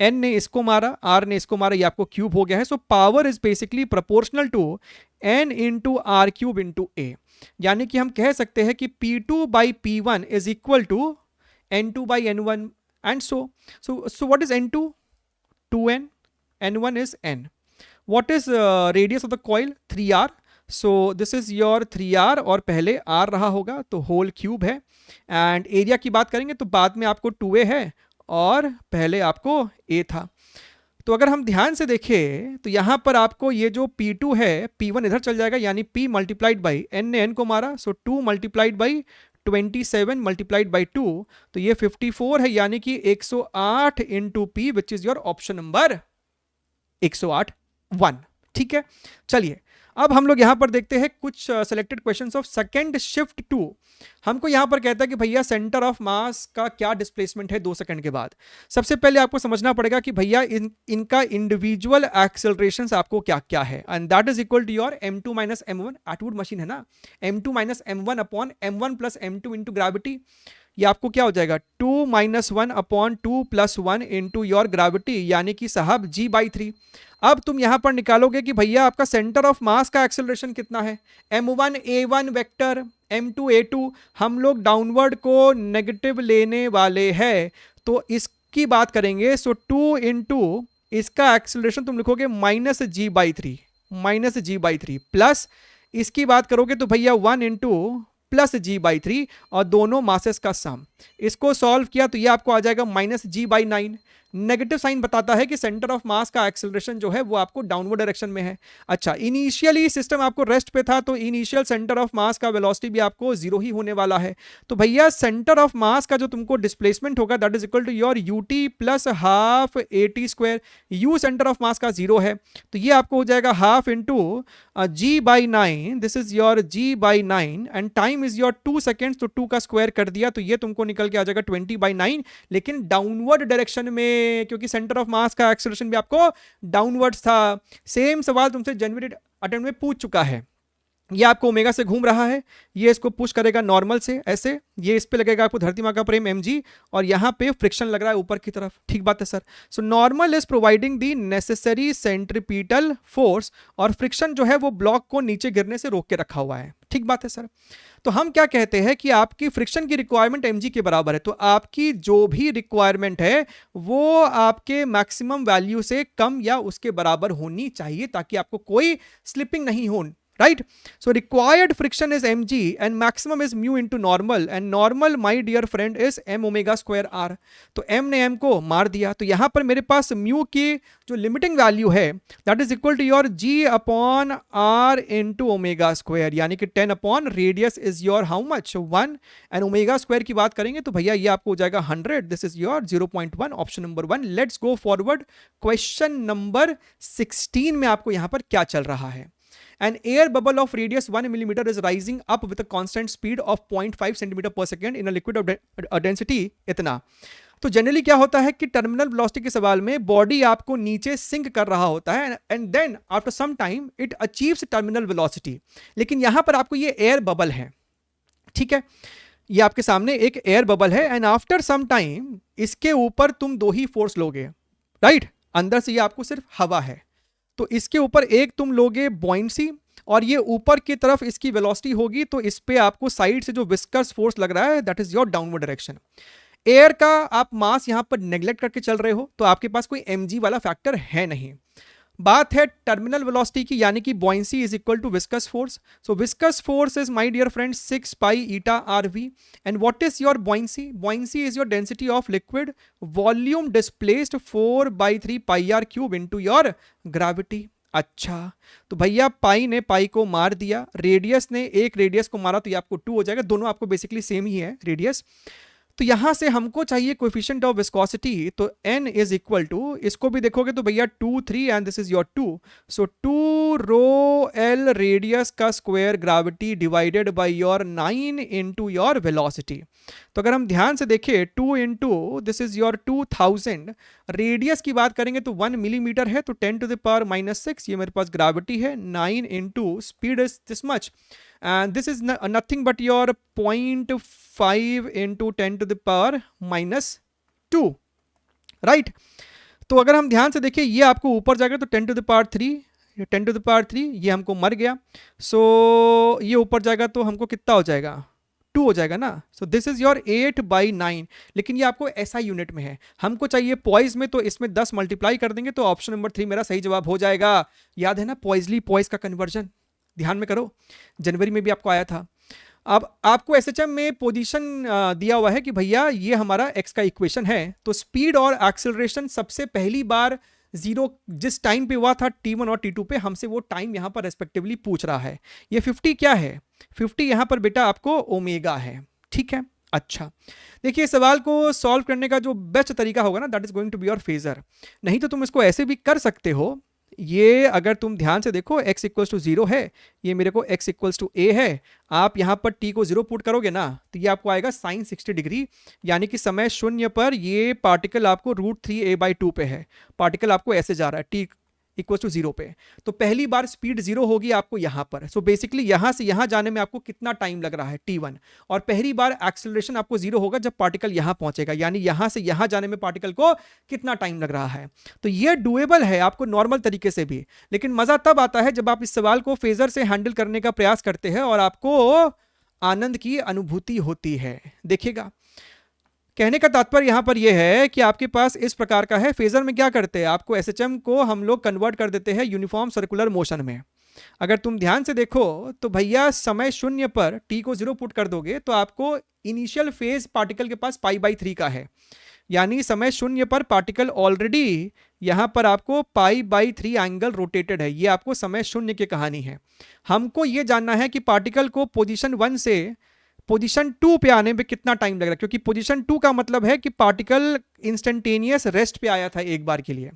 एन ने इसको मारा, आर ने इसको मारा, ये आपको क्यूब हो गया है। So power is basically proportional to N into R cube into A, यानी कि हम कह सकते हैं कि P2 by P1 is equal to N2 by N1 and so what is N2, 2N, N1 is N. What is radius of the coil, 3R. So this is your 3R, और पहले R रहा होगा तो whole cube है, and area की बात करेंगे तो बाद में आपको 2A है और पहले आपको A था। तो अगर हम ध्यान से देखें तो यहां पर आपको ये जो P2 है, P1 इधर चल जाएगा, यानी P मल्टीप्लाइड बाई N ने N को मारा, सो 2 मल्टीप्लाइड बाई 27 मल्टीप्लाइड बाई 2, तो ये 54 है, यानी कि 108 into P, which is your option number 108(1). ठीक है, चलिए अब हम लोग यहां पर देखते हैं कुछ selected questions of second shift 2। हमको यहां पर कहता है कि भैया सेंटर ऑफ मास का क्या डिस्प्लेसमेंट है 2 सेकंड के बाद। सबसे पहले आपको समझना पड़ेगा कि भैया इनका इंडिविजुअल एक्सेलरेशंस आपको क्या क्या है, and that is equal to your m2 minus m1, Atwood machine है ना, m2 minus m1 upon m1 plus m2 into gravity. ये आपको क्या हो जाएगा 2 minus 1 upon 2 plus 1 into your gravity, यानी कि साहब g/3। अब तुम यहां पर निकालोगे कि भैया आपका सेंटर ऑफ मास का एक्सेलरेशन कितना है, m1 a1 vector, m2 a2, हम लोग डाउनवर्ड को नेगेटिव लेने वाले हैं तो इसकी बात करेंगे। सो 2 इंटू इसका एक्सेलरेशन तुम लिखोगे -g/3 प्लस इसकी बात करोगे तो भैया 1 इंटू प्लस g/3, और दोनों मासेस का सम। इसको सॉल्व किया तो ये आपको आ जाएगा -g/9। नेगेटिव साइन बताता है कि सेंटर ऑफ मास का एक्सेलरेशन जो है वो आपको डाउनवर्ड डायरेक्शन में है। अच्छा, इनिशियली सिस्टम आपको रेस्ट पे था तो इनिशियल सेंटर ऑफ मास का वेलोसिटी भी आपको 0 ही होने वाला है। तो भैया सेंटर ऑफ मास का जो तुमको डिस्प्लेसमेंट होगा that is equal to your ut plus half at square. u centre of mass का 0 है तो ये आपको हो जाएगा half into g/9, this is your g/9, and time is your 2 seconds, तो 2 का स्क्वायर कर दिया तो ये तुमको निकल के आ जाएगा 20/9, लेकिन डाउनवर्ड डायरेक्शन में, क्योंकि सेंटर ऑफ मास का एक्सेलरेशन भी आपको डाउनवर्ड्स था। सेम सवाल तुमसे जनवरी अटेम्प्ट में पूछ चुका है, ये आपको ओमेगा से घूम रहा है, ये इसको पुश करेगा नॉर्मल से ऐसे, ये इस पे लगेगा आपको धरती माँ का प्रेम mg, और यहाँ पे फ्रिक्शन लग रहा है ऊपर की तरफ। ठीक बात है sir. So normal is providing the necessary centripetal force, और फ्रिक्शन जो है वो ब्लॉक को नीचे गिरने से रोक के रखा हुआ है। ठीक बात है सर। तो हम क्या कहते हैं कि आपकी फ्रिक्शन की रिक्वायरमेंट mg के बराबर है, तो आपकी जो भी रिक्वायरमेंट है वो आपके मैक्सिमम वैल्यू से कम या उसके बराबर होनी चाहिए, ताकि आपको कोई स्लिपिंग नहीं हो। Right? So required friction is mg and maximum is mu into normal, and normal my dear friend is m omega square r. तो m ने m को मार दिया, तो यहां पर मेरे पास mu की जो लिमिटिंग वैल्यू है that is equal to your g upon r into omega square, यानी कि 10 upon radius is your how much 1, and omega square की बात करेंगे तो भैया ये आपको हो जाएगा 100। This is your 0.1, option number 1। Let's go forward. Question number 16 में आपको यहां पर क्या चल रहा है? An air bubble of radius 1 millimeter is rising up with a constant speed of 0.5 centimeter per second in a liquid of density इतना। तो जनरली क्या होता है कि टर्मिनल वेलोसिटी के सवाल में बॉडी आपको नीचे सिंक कर रहा होता है, and then after some time it achieves terminal velocity. लेकिन यहां पर आपको ये एयर बबल है, ठीक है, ये आपके सामने एक एयर बबल है, एंड आफ्टर सम टाइम इसके ऊपर तुम दो ही फोर्स लोगे, राइट? अंदर से ये आपको सिर्फ हवा है, तो इसके ऊपर एक तुम लोगे बॉइंसी, और ये ऊपर की तरफ इसकी वेलोसिटी होगी, तो इस पे आपको साइड से जो विस्कस फोर्स लग रहा है that is your downward direction. Air का आप मास यहां पर नेग्लेक्ट करके चल रहे हो, तो आपके पास कोई mg वाला फैक्टर है नहीं। बात है टर्मिनल वेलोसिटी की, यानी कि buoyancy is equal to viscous force. So viscous force is my dear friend 6 pi eta rv, and what is your buoyancy? Buoyancy is your density of liquid, volume displaced 4/3 pi r cube into your gravity. अच्छा, तो भैया पाई ने पाई को मार दिया, radius ने एक radius को मारा, तो ये आपको 2 हो जाएगा, दोनों आपको बेसिकली सेम ही है रेडियस। तो यहां से हमको चाहिए कोएफिशिएंट ऑफ विस्कोसिटी, तो n इज इक्वल टू, इसको भी देखोगे तो भैया 2 3 and this is your 2, so 2 rho l radius का square gravity divided by your 9 into your velocity. तो अगर हम ध्यान से देखें 2 into this is your 2000, radius की बात करेंगे तो 1 मिलीमीटर है, तो 10 टू द पावर -6 ये मेरे पास ग्रेविटी है, 9 into speed is this much, and this is nothing but your 0.5 into 10 to the power -2, right? तो अगर हम ध्यान से देखें ये आपको ऊपर जाएगा तो 10 to the power 3, 10 to the power 3 ये हमको मर गया, सो ये ऊपर जाएगा तो हमको कितना हो जाएगा? 2 हो जाएगा ना। सो दिस इज योर 8/9, लेकिन ये आपको SI यूनिट में है, हमको चाहिए पॉइज में, तो इसमें 10 मल्टीप्लाई कर देंगे तो ऑप्शन नंबर 3 मेरा सही जवाब हो जाएगा। याद है ना पॉइजली पॉइज का कन्वर्जन, ध्यान में करो, जनवरी में भी आपको आया था। अब आपको SHM में पोजीशन दिया हुआ है कि भैया ये हमारा x का इक्वेशन है, तो स्पीड और एक्सेलरेशन सबसे पहली बार 0 जिस टाइम पे हुआ था T1 और T2 पे, हमसे वो टाइम यहां पर रेस्पेक्टिवली पूछ रहा है। ये 50 क्या है? 50 यहां पर बेटा आपको ओमेगा है, ठीक है। अच्छा, देखिए सवाल को सॉल्व करने का जो बेस्ट तरीका होगा ना that is going to be your phasor, नहीं तो तुम इसको ऐसे भी कर सकते हो। ये अगर तुम ध्यान से देखो x इक्वल्स टू 0 है, ये मेरे को x इक्वल्स टू a है, आप यहाँ पर t को 0 पुट करोगे ना तो ये आपको आएगा sin 60 डिग्री, यानी कि समय शून्य पर ये पार्टिकल आपको √3a/2 पे है, पार्टिकल आपको ऐसे जा रहा है t इक्वल टू 0 पे, तो पहली बार स्पीड 0 होगी आपको यहां पर। सो बेसिकली यहां से यहां जाने में आपको कितना टाइम लग रहा है? T1, और पहली बार एक्सेलरेशन आपको 0 होगा जब पार्टिकल यहां पहुंचेगा, यानी यहां से यहां जाने में पार्टिकल को कितना टाइम लग रहा है। तो ये डुएबल है आपको नॉर्मल तरीके से भी, लेकिन मजा तब आता है जब आप इस सवाल को फेजर से हैंडल करने का प्रयास करते हैं और आपको आनंद की अनुभूति होती है। देखिएगा, कहने का तात्पर्य यहां पर यह है कि आपके पास इस प्रकार का है, फेजर में क्या करते हैं, आपको SHM को हम लोग कन्वर्ट कर देते हैं यूनिफॉर्म सर्कुलर मोशन में। अगर तुम ध्यान से देखो तो भैया समय शून्य पर t को 0 पुट कर दोगे तो आपको इनिशियल फेज पार्टिकल के पास π/3 का है, यानी समय शून्य पर पार्टिकल ऑलरेडी यहां पर आपको π/3 एंगल रोटेटेड है। ये आपको समय शून्य की कहानी है। हमको ये जानना है कि पार्टिकल को पोजीशन 1 से पोजीशन 2 पे आने में कितना टाइम लग रहा है, क्योंकि पोजीशन 2 का मतलब है कि पार्टिकल इंस्टेंटेनियस रेस्ट पे आया था एक बार के लिए,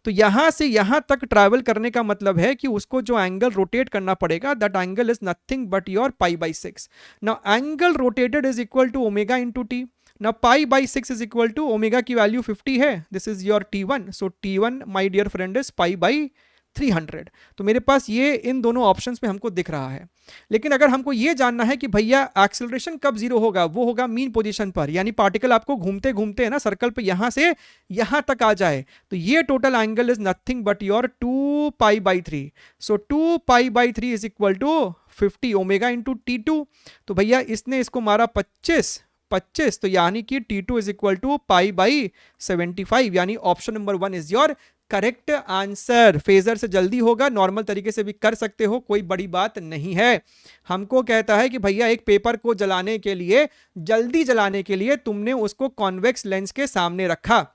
तो यहां से यहां तक ट्रैवल करने का मतलब है कि उसको जो एंगल रोटेट करना पड़ेगा that angle is nothing but your π/6। Now angle rotated is equal to omega into T. Now π/6 is equal to omega की वैल्यू 50 है, this is your T1, so T1 my dear friend is π/6। 300। तो मेरे पास ये इन दोनों options में हमको दिख रहा है। लेकिन अगर हमको ये जानना है कि भैया एक्सेलरेशन कब जीरो होगा, वो होगा मीन पोजीशन पर, यानी पार्टिकल आपको घूमते घूमते है ना सर्कल पे यहां से यहां तक आ जाए, तो ये total angle is nothing but your 2π/3। So 2π/3 is equal to 50 omega into T2। तो भैया इसने इसको मारा 25, तो यानी कि T2 इज इक्वल टू π/75, यानी option number 1 is your correct answer. Phasor से जल्दी होगा, नॉर्मल तरीके से भी कर सकते हो, कोई बड़ी बात नहीं है। हमको कहता है कि भैया एक पेपर को जलाने के लिए, जल्दी जलाने के लिए तुमने उसको कॉन्वेक्स लेंस के सामने रखा।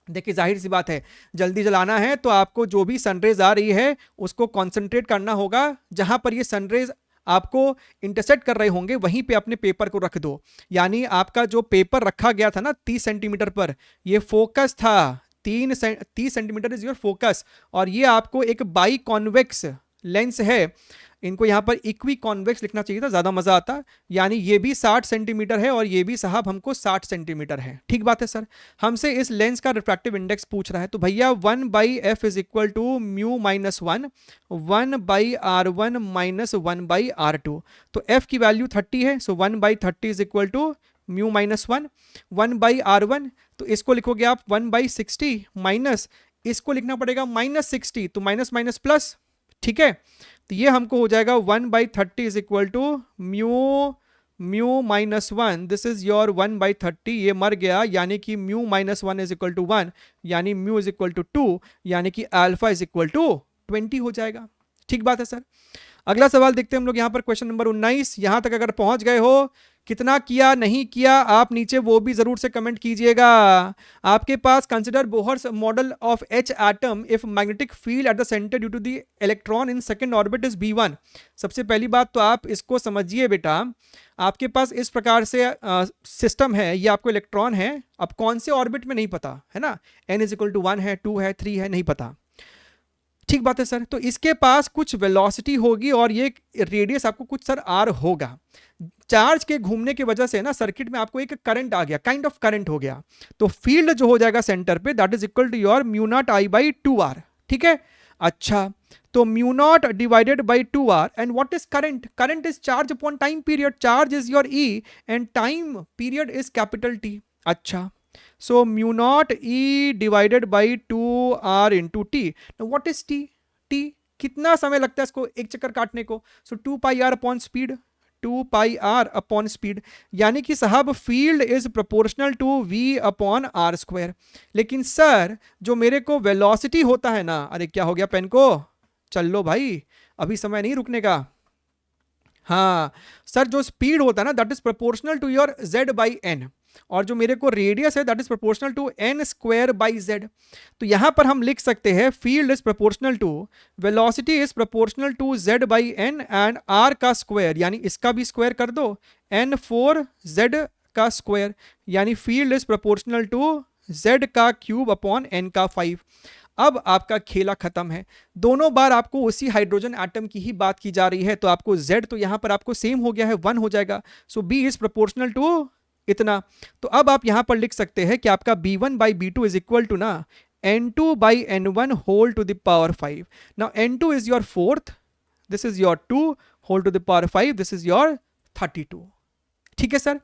देखिए जाहिर सी बात है, जल्दी जलाना है तो आपको जो भी सनरेज आ रही है उसको कॉन्सेंट्रेट करना होगा, जहां पर ये सनरेज आपको इंटरसेक्ट कर रहे होंगे वहीं पे अपने पेपर को रख दो। यानी आपका जो पेपर रखा गया था ना 30 सेंटीमीटर पर, ये फोकस था, 30 सेंटीमीटर इज योर फोकस, और ये आपको एक बाई कॉन्वेक्स लेंस है। इनको यहां पर इक्वी कॉन्वेक्स लिखना चाहिए था, ज्यादा मजा आता। यानी ये भी 60 सेंटीमीटर है और ये भी साहब हमको 60 सेंटीमीटर है। ठीक बात है सर। हमसे इस लेंस का रिफ्रैक्टिव इंडेक्स पूछ रहा है, तो भैया 1/f is equal to mu minus 1, 1/r1 minus 1/r2। तो f की वैल्यू 30 है, so 1/30 is equal to mu minus 1, 1/r1, तो इसको लिखोगे आप 1/60 माइनस, इसको लिखना पड़ेगा -60, तो माइनस माइनस प्लस। ठीक है, तो ये हमको हो जाएगा 1/30 is equal to mu minus 1, this is your 1/30, ये मर गया, यानी कि mu minus 1 is equal to 1, यानी म्यू इज इक्वल टू 2, यानी कि अल्फा इज इक्वल टू 20 हो जाएगा। ठीक बात है सर। अगला सवाल देखते हैं हम लोग यहाँ पर, क्वेश्चन नंबर 19। यहां तक अगर पहुंच गए हो, कितना किया नहीं किया आप नीचे वो भी जरूर से कमेंट कीजिएगा। आपके पास consider Bohr's model of H atom if magnetic field at the centre due to the electron in second orbit is B1। सबसे पहली बात तो आप इसको समझिए बेटा, आपके पास इस प्रकार से सिस्टम है, ये आपको इलेक्ट्रॉन है, अब कौन से ऑर्बिट में नहीं पता है ना, n इज इक्वल टू 1 है, 2 है, 3 है, नहीं पता। ठीक बात है सर। तो इसके पास कुछ वेलोसिटी होगी और ये रेडियस आपको कुछ सर r होगा। चार्ज के घूमने की वजह से ना सर्किट में आपको एक करंट आ गया, काइंड ऑफ करंट हो गया, तो फील्ड जो हो जाएगा सेंटर पे that is equal to your mu naught I/2r। ठीक है, अच्छा, तो mu naught divided by 2r, and what is current? Current is charge upon time period, charge is your E and time period is capital T। अच्छा, so mu naught E divided by 2r into t। now what is t? t कितना समय लगता है इसको एक चक्कर काटने को? so 2πr upon speed, 2πr upon speed, यानी कि साहब field is proportional to v upon r square. लेकिन सर जो मेरे को वेलोसिटी होता है ना, अरे क्या हो गया पेन को, चल लो भाई, अभी समय नहीं रुकने का। हाँ सर, जो स्पीड होता है ना that is proportional to your z/n, और जो मेरे को रेडियस है that is proportional to n²/z। तो यहां पर हम लिख सकते हैं field is proportional to, velocity is proportional to z/n and r का स्क्वायर, यानी इसका भी स्क्वायर कर दो, n4z का स्क्वायर, यानी field is proportional to z का क्यूब अपॉन n का 5। अब आपका खेला खत्म है, दोनों बार आपको उसी हाइड्रोजन एटम की ही बात की जा रही है, तो आपको z तो यहां पर आपको सेम हो गया है, 1 हो जाएगा, सो b इज प्रोपोर्शनल टू इतना। तो अब आप यहां पर लिख सकते हैं कि आपका B1/B2 इज इक्वल टू ना n2/n1 whole to the power 5। Now n2 is your 4th, this is your 2 whole to the power 5, this is your 32। ठीक है सर।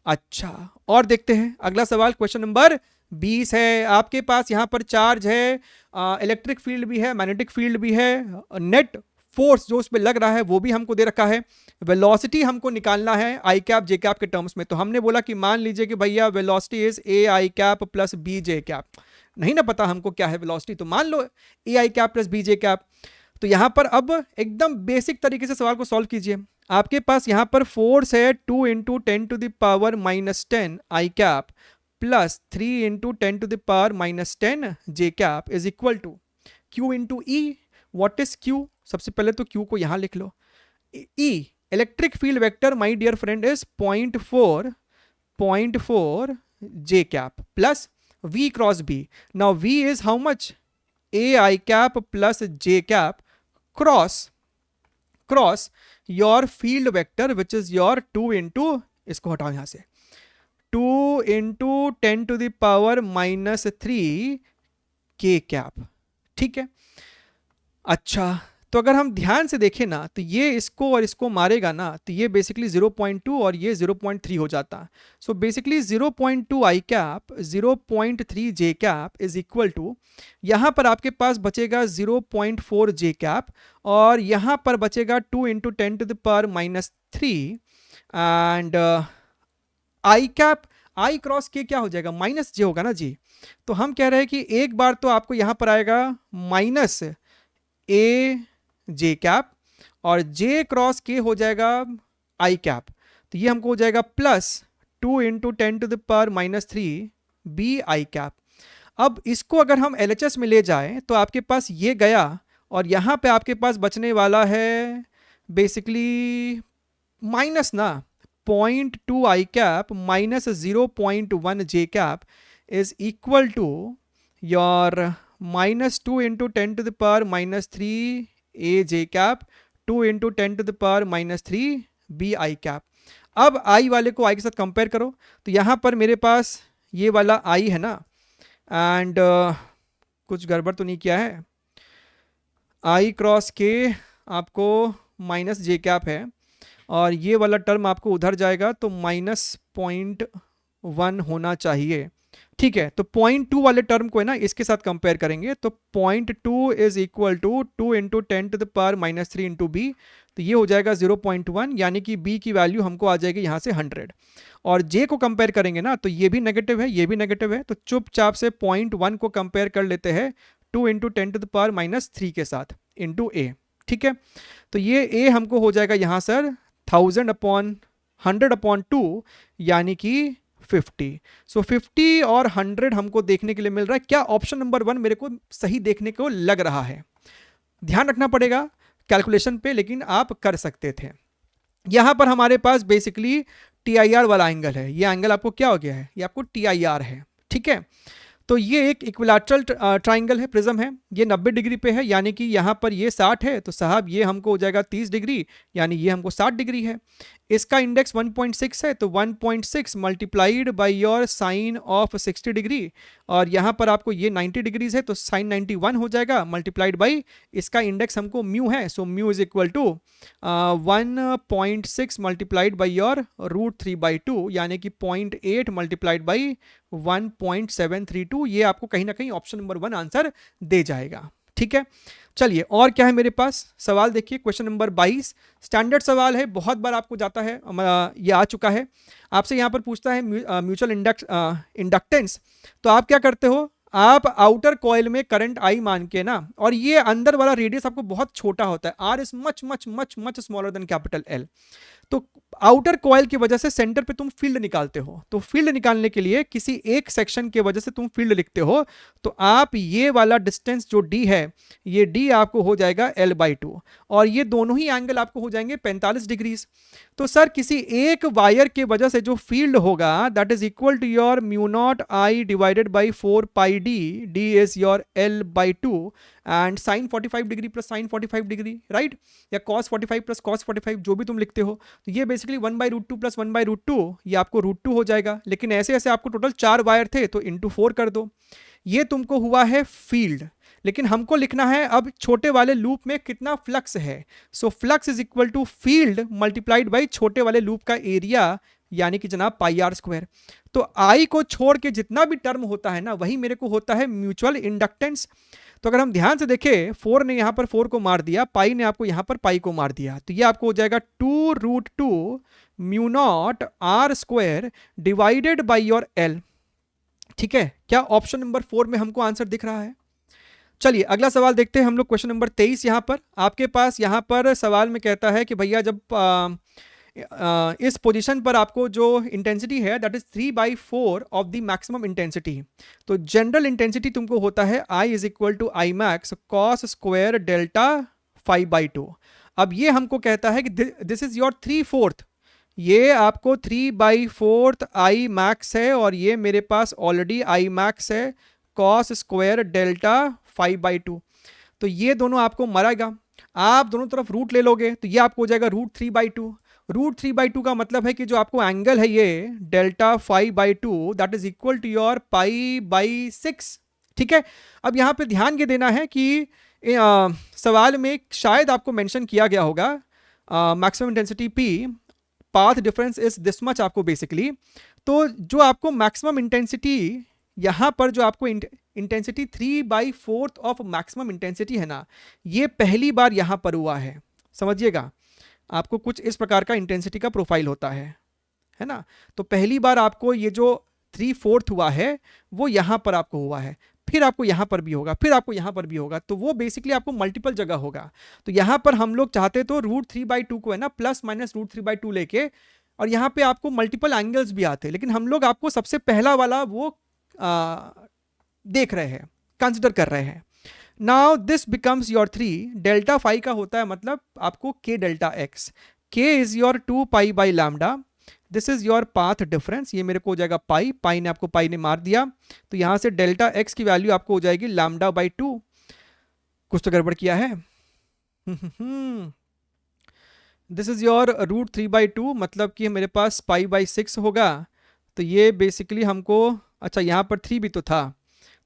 अच्छा, और देखते हैं अगला सवाल, क्वेश्चन नंबर 20 है। आपके पास यहां पर चार्ज है, इलेक्ट्रिक फील्ड भी है, मैग्नेटिक फील्ड भी है, नेट फोर्स जो उस पर लग रहा है वो भी हमको दे रखा है, वेलोसिटी हमको निकालना है आई कैप जे कैप के टर्म्स में। तो हमने बोला कि मान लीजिए कि भैया velocity is A I cap plus B J cap, नहीं ना पता हमको क्या है वेलोसिटी, तो मान लो A I cap plus B J cap. तो यहां पर अब एकदम बेसिक तरीके से सवाल को सॉल्व कीजिए। आपके पास यहां पर फोर्स है 2 × 10⁻⁻10 I cap plus 3 × 10⁻⁻10 J cap is equal to Q × E। What is Q? सबसे पहले तो Q को यहां लिख लो। E electric field vector my dear friend is 0.4 J cap plus V cross B। Now V is how much? A I cap plus J cap cross your field vector which is your 2 × इसको हटाओ यहां से, 2 × 10⁻³ K cap. ठीक है, अच्छा, तो अगर हम ध्यान से देखें ना तो ये इसको और इसको मारेगा ना तो ये बेसिकली 0.2 और ये 0.3 हो जाता। So basically 0.2 I cap 0.3 j cap is equal to, यहाँ पर आपके पास बचेगा 0.4 जे कैप और यहाँ पर बचेगा 2 into 10⁻³ and I cap I cross के क्या हो जाएगा माइनस जे होगा ना जी। तो हम कह रहे हैं कि एक बार तो आपको यहाँ पर आएगा माइनस ए जे कैप और जे क्रॉस के हो जाएगा आई कैप, तो ये हमको हो जाएगा प्लस 2 इंटू 10⁻³ बी आई कैप। अब इसको अगर हम LHS में ले जाएं तो आपके पास ये गया और यहाँ पे आपके पास बचने वाला है बेसिकली माइनस ना 0.2 आई cap minus 0.1 J cap is equal to your -2 into 10⁻³ A J cap 2 into 10⁻³ B I cap. अब आई वाले को आई के साथ कंपेयर करो तो यहाँ पर मेरे पास ये वाला आई है ना एंड कुछ गड़बड़ तो नहीं किया है, आई क्रॉस के आपको माइनस जे कैप है और ये वाला टर्म आपको उधर जाएगा तो -0.1 होना चाहिए। ठीक है, तो 0.2 वाले टर्म को है ना इसके साथ कंपेयर करेंगे तो 0.2 is equal to 2 into 10⁻³ into B, तो ये हो जाएगा 0.1 यानी कि बी की वैल्यू हमको आ जाएगी यहाँ से 100। और जे को कंपेयर करेंगे ना तो ये भी नेगेटिव है ये भी नेगेटिव है, तो चुपचाप से 0.1 को कंपेयर कर लेते हैं 2 इंटू 10⁻³ के साथ इंटू ए। ठीक है, तो ये ए हमको हो जाएगा यहाँ सर 1000/100/2 यानी कि 50। सो 50 और 100 हमको देखने के लिए मिल रहा है। क्या ऑप्शन नंबर 1 मेरे को सही देखने को लग रहा है? ध्यान रखना पड़ेगा कैलकुलेशन पे, लेकिन आप कर सकते थे। यहां पर हमारे पास बेसिकली TIR वाला एंगल है, ये एंगल आपको क्या हो गया है, ये आपको TIR है। ठीक है, तो ये एक इक्विलैटरल ट्राइंगल है, प्रिज्म है, ये 90 डिग्री पे है यानी कि यहाँ पर ये 60 है तो साहब ये हमको हो जाएगा 30 डिग्री यानी ये हमको 60 डिग्री है। इसका इंडेक्स 1.6 है तो 1.6 multiplied by your sine of 60 degree और यहाँ पर आपको ये 90 डिग्रीज है तो साइन 91 हो जाएगा मल्टीप्लाइड बाई इसका इंडेक्स हमको म्यू है, so mu is equal to 1.6 multiplied by your √3/2 यानी कि 0.8 मल्टीप्लाइड बाई 1.732। ये आपको कहीं ना कहीं ऑप्शन नंबर 1 आंसर दे जाएगा। ठीक है, चलिए और क्या है मेरे पास सवाल देखिए, क्वेश्चन नंबर 22 स्टैंडर्ड सवाल है, बहुत बार आपको जाता है, ये आ चुका है। आपसे यहाँ पर पूछता है म्यूचुअल इंडक्टेंस, तो आप क्या करते हो, आप आउटर कॉइल में करंट आई मान के ना, और ये अंदर वाला रेडियस आपको बहुत छोटा होता है, r is much much much much smaller than capital L, तो आउटर कॉइल की वजह से सेंटर पे तुम फील्ड निकालते हो, तो फील्ड निकालने के लिए किसी एक सेक्शन के वजह से तुम फील्ड लिखते हो, तो आप ये वाला डिस्टेंस जो d है, ये d आपको हो जाएगा L/2 और ये दोनों ही एंगल आपको हो जाएंगे 45 डिग्रीज। तो सर किसी एक वायर के वजह से जो फील्ड होगा that is equal to your μ0I divided by 4πd, d is your L/2 and sine 45 degree plus sine 45 degree, right, या cos 45 प्लस cos 45 जो भी तुम लिखते हो, तो ये बेसिकली 1/√2 प्लस 1/√2 ये आपको √2 हो जाएगा। लेकिन ऐसे ऐसे आपको टोटल 4 वायर थे तो इंटू 4 कर दो, ये तुमको हुआ है फील्ड। लेकिन हमको लिखना है अब छोटे वाले लूप में कितना फ्लक्स है, so flux is equal to field multiplied by छोटे वाले लूप का एरिया यानी कि जनाब πr²। तो आई को छोड़ के जितना भी टर्म होता है ना वही मेरे को होता है म्यूचुअल इंडक्टेंस। तो अगर हम ध्यान से देखें 4 ने यहाँ पर 4 को मार दिया, पाई ने आपको यहाँ पर पाई को मार दिया, तो ये आपको हो जाएगा 2√2 μ0r² divided by your L. ठीक है, क्या ऑप्शन नंबर 4 में हमको आंसर दिख रहा है? चलिए अगला सवाल देखते हैं हम लोग, क्वेश्चन नंबर 23। यहाँ पर आपके पास यहाँ पर सवाल में कहता है कि भैया जब इस पोजीशन पर आपको जो इंटेंसिटी है that is 3/4 of the maximum intensity, तो जनरल इंटेंसिटी तुमको होता है I is equal to I max cos square delta 5/2। अब ये हमको कहता है कि दिस इज योर 3/4, ये आपको 3/4 आई मैक्स है और ये मेरे पास ऑलरेडी आई मैक्स है cos स्क्वायर डेल्टा 5/2, तो ये दोनों आपको मरेगा, आप दोनों तरफ रूट ले लोगे तो ये आपको हो जाएगा √3/2। √3/2 का मतलब है कि जो आपको एंगल है ये delta 5/2 that is equal to your π/6। ठीक है, अब यहाँ पे ध्यान ये देना है कि सवाल में शायद आपको मेंशन किया गया होगा maximum intensity P, path difference is this much आपको बेसिकली। तो जो आपको मैक्सिमम इंटेंसिटी यहाँ पर जो आपको इंटेंसिटी 3/4 ऑफ मैक्सिमम इंटेंसिटी है ना, ये पहली बार यहाँ पर हुआ है। समझिएगा, आपको कुछ इस प्रकार का इंटेंसिटी का प्रोफाइल होता है ना। तो पहली बार आपको ये जो 3/4 हुआ है वो यहाँ पर आपको हुआ है, फिर आपको यहाँ पर भी होगा, फिर आपको यहाँ पर भी होगा। तो वो बेसिकली आपको मल्टीपल जगह होगा। तो यहाँ पर हम लोग चाहते तो √3/2 को है ना प्लस माइनस √3/2 लेके, और यहाँ पे आपको मल्टीपल एंगल्स भी आते, लेकिन हम लोग आपको सबसे पहला वाला वो देख रहे हैं, कंसिडर कर रहे हैं। Now this becomes your 3 delta phi का होता है मतलब आपको k delta x, k is your 2π/λ, this is your path difference, ये मेरे को हो जाएगा पाई, पाई ने आपको पाई ने मार दिया, तो यहां से डेल्टा x की वैल्यू आपको हो जाएगी λ/2। कुछ तो गड़बड़ किया है। दिस इज योर √3/2, मतलब कि मेरे पास π/6 होगा। तो ये बेसिकली हमको, अच्छा यहाँ पर 3 भी तो था,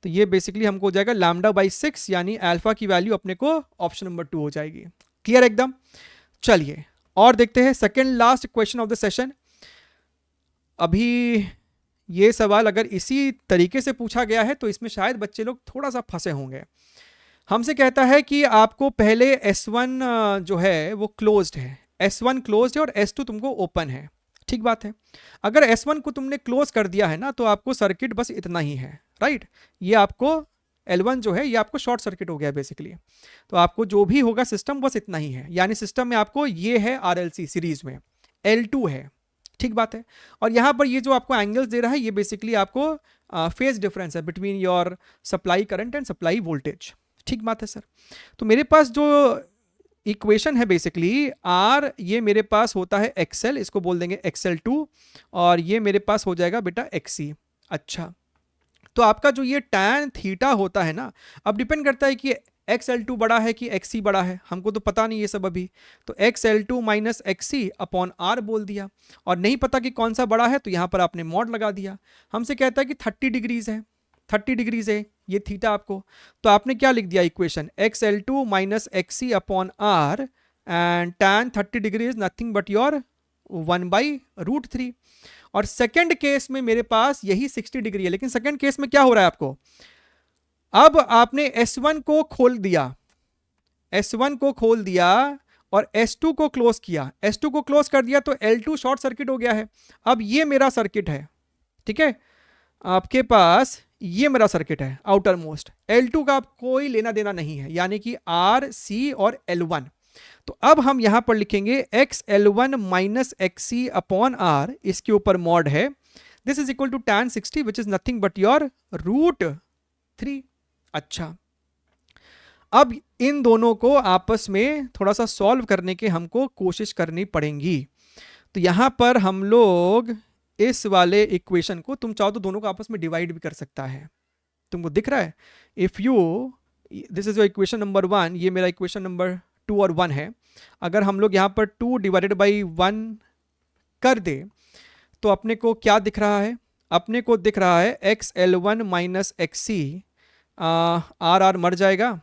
तो ये बेसिकली हमको हो जाएगा λ/6, यानी अल्फा की वैल्यू अपने को ऑप्शन नंबर 2 हो जाएगी। क्लियर एकदम। चलिए और देखते हैं second last question of the session. अभी ये सवाल अगर इसी तरीके से पूछा गया है तो इसमें शायद बच्चे लोग थोड़ा सा फंसे होंगे। हमसे कहता है कि आपको पहले S1 जो है वो क्लोज्ड है, S1 क्लोज्ड है और S2 तुमको ओपन है। ठीक बात है। अगर S1 को तुमने क्लोज कर दिया है ना, तो आपको सर्किट बस इतना ही है, राइट। ये आपको L1 जो है ये आपको शॉर्ट सर्किट हो गया बेसिकली। तो आपको जो भी होगा सिस्टम बस इतना ही है, यानी सिस्टम में आपको ये है RLC सीरीज में, L2 है। ठीक बात है। और यहाँ पर ये जो आपको एंगल्स दे रहा है ये बेसिकली आपको फेज डिफरेंस है between your supply current and supply voltage. ठीक बात है सर। तो मेरे पास जो इक्वेशन है बेसिकली R, ये मेरे पास होता है XL, इसको बोल देंगे XL2, और ये मेरे पास हो जाएगा बेटा XC। अच्छा, तो आपका जो ये tan थीटा होता है ना, अब डिपेंड करता है कि XL2 बड़ा है कि XC बड़ा है, हमको तो पता नहीं ये सब अभी। तो XL2 minus XC upon R बोल दिया, और नहीं पता कि कौन सा बड़ा है तो यहाँ पर आपने मॉड लगा दिया। हमसे कहता है कि 30 डिग्रीज है, 30 डिग्रीज है ये थीटा आपको, तो आपने क्या लिख दिया equation, XL2 minus XC upon R and tan 30 degree is nothing but your 1/√3। और सेकंड केस में मेरे पास यही 60 डिग्री है, लेकिन सेकंड केस में क्या हो रहा है आपको, अब आपने S1 को खोल दिया, S1 को खोल दिया और S2 को क्लोज किया, S2 को क्लोज कर दिया तो L2 शॉर्ट सर्किट हो गया है। अब ये मेरा सर्किट है, ठीक है, आपके पास ये मेरा सर्किट है आउटर मोस्ट, L2 का कोई लेना देना नहीं है, यानी कि R, C और L1। तो अब हम यहां पर लिखेंगे XL1 minus XC upon R, इसके ऊपर मॉड है, this is equal to tan 60 which is nothing but your √3। अच्छा, अब इन दोनों को आपस में थोड़ा सा सॉल्व करने के हमको कोशिश करनी पड़ेगी। तो यहां पर हम लोग इस वाले इक्वेशन को, तुम चाहो तो दोनों को आपस में डिवाइड भी कर सकता है, तुमको दिख रहा है। If you, this is your equation number 1, ये मेरा इक्वेशन नंबर 2 और 1 है। अगर हम लोग यहाँ पर 2 डिवाइडेड बाई 1 कर दे तो अपने को क्या दिख रहा है, अपने को दिख रहा है XL1 माइनस XC, R मर जाएगा,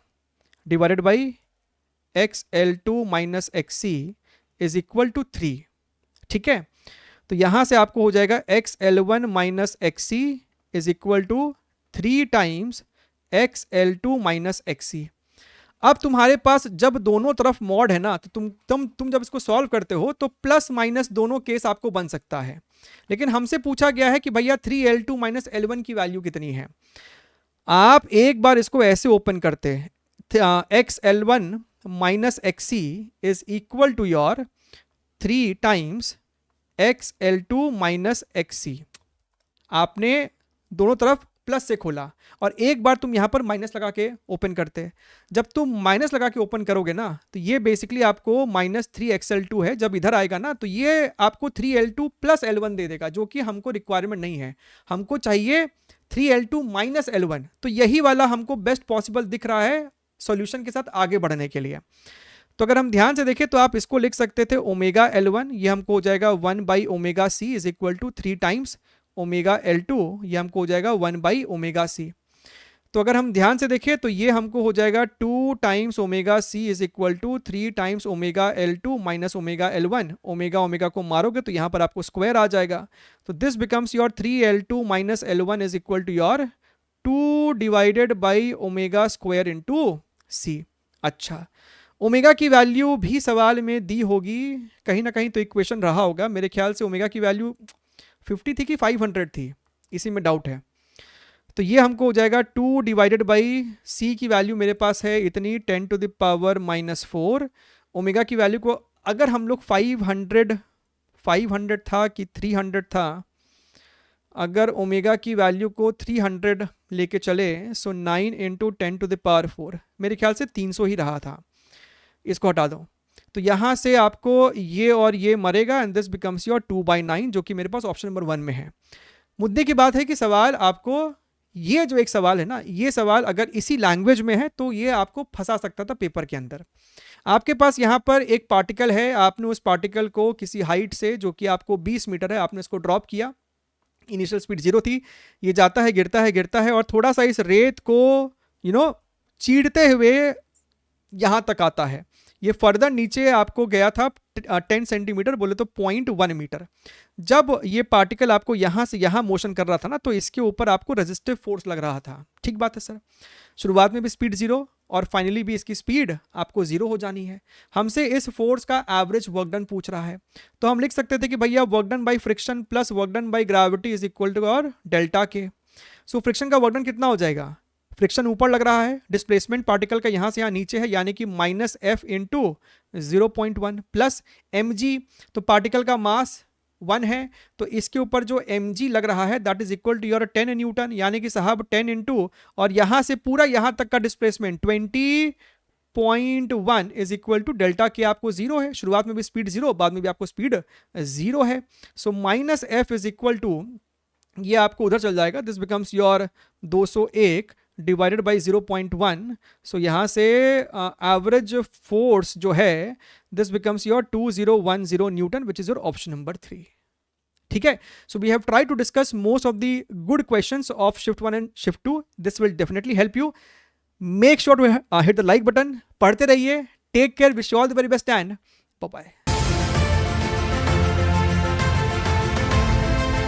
divided by XL2 minus XC is equal to 3। ठीक है, तो यहां से आपको हो जाएगा XL1 minus XC is equal to 3 times XL2 minus XC। अब तुम्हारे पास जब दोनों तरफ मॉड है ना, तो तुम जब इसको सॉल्व करते हो तो प्लस माइनस दोनों केस आपको बन सकता है, लेकिन हमसे पूछा गया है कि भैया 3L2 माइनस L1 की वैल्यू कितनी है। आप एक बार इसको ऐसे ओपन करते हैं, XL1 minus XC is equal to your 3 times XL2 minus XC। आपने दोनों तरफ प्लस से खोला और एक बार तुम यहां पर माइनस लगा के ओपन करते, जब तुम माइनस लगा के ओपन करोगे ना तो ये बेसिकली आपको माइनस 3XL2 है, जब इधर आएगा ना तो ये आपको 3L2 प्लस L1 दे देगा, जो कि हमको रिक्वायरमेंट नहीं है, हमको चाहिए 3L2 माइनस L1। तो यही वाला हमको बेस्ट पॉसिबल दिख रहा है सॉल्यूशन के साथ आगे बढ़ने के लिए। तो अगर हम ध्यान से देखें तो आप इसको लिख सकते थे ओमेगा L1, ये हमको हो जाएगा 1/ओमेगा C is equal to 3 times omega L2, ये हमको हो जाएगा 1/ओमेगा C। तो अगर हम ध्यान से देखें तो ये हमको हो जाएगा 2 times omega C is equal to 3 times omega L2 minus omega L1। Omega omega को मारोगे तो यहाँ पर आपको स्क्वायर आ जाएगा, तो this becomes your 3L2 minus L1 is equal to your 2 divided by omega square into C. अच्छा, ओमेगा की वैल्यू भी सवाल में दी होगी कहीं ना कहीं, तो इक्वेशन रहा होगा मेरे ख्याल से। ओमेगा की वैल्यू 50 थी कि 500 थी, इसी में डाउट है। तो ये हमको हो जाएगा 2 डिवाइडेड बाई सी की वैल्यू मेरे पास है इतनी 10 टू द पावर -4। ओमेगा की वैल्यू को अगर हम लोग 500 था कि 300 था, अगर ओमेगा की वैल्यू को 300 लेके चले सो 9 इंटू 10 टू द पावर 4, मेरे ख्याल से 300 ही रहा था। इसको हटा दो तो यहाँ से आपको ये और ये मरेगा एंड दिस बिकम्स योर 2/9, जो कि मेरे पास ऑप्शन नंबर 1 में है। मुद्दे की बात है कि सवाल आपको, ये जो एक सवाल है ना, ये सवाल अगर इसी लैंग्वेज में है तो ये आपको फंसा सकता था पेपर के अंदर। आपके पास यहाँ पर एक पार्टिकल है, आपने उस पार्टिकल को किसी हाइट से जो कि आपको 20 मीटर है, आपने इसको ड्रॉप किया। इनिशियल स्पीड 0 थी, ये जाता है गिरता है गिरता है और थोड़ा सा इस रेत को चीरते हुए यहाँ तक आता है। ये फर्दर नीचे आपको गया था 10 सेंटीमीटर, बोले तो 0.1 मीटर। जब ये पार्टिकल आपको यहाँ से यहाँ मोशन कर रहा था ना, तो इसके ऊपर आपको रेजिस्टिव फोर्स लग रहा था। ठीक बात है सर, शुरुआत में भी स्पीड 0 और फाइनली भी इसकी स्पीड आपको 0 हो जानी है। हमसे इस फोर्स का एवरेज वर्क डन पूछ रहा है, तो हम लिख सकते थे कि भैया work done by friction plus work done by gravity is equal to और डेल्टा के। सो फ्रिक्शन का वर्क डन कितना हो जाएगा, फ्रिक्शन ऊपर लग रहा है, डिस्प्लेसमेंट पार्टिकल का यहाँ से यहाँ नीचे है, यानी कि -F इंटू 0.1 प्लस mg, तो पार्टिकल का मास 1 है, तो इसके ऊपर जो mg लग रहा है that is equal to your 10 newton, यानी कि साहब 10 इंटू और यहाँ से पूरा यहाँ तक का displacement 20.1 is equal to delta K. आपको 0 है, शुरुआत में भी स्पीड 0, बाद में भी आपको स्पीड 0 है। So -F is equal to, ये आपको उधर चल जाएगा, this becomes your 201 divided by 0.1। So यहाँ से एवरेज फोर्स जो है this becomes your 2010 newton, which is your option number 3। ठीक है, so we have try to discuss most of the good questions of shift 1 and shift 2। This will definitely help you. Make sure to hit the like button, पढ़ते रहिए, take care, wish you all the very best and bye bye.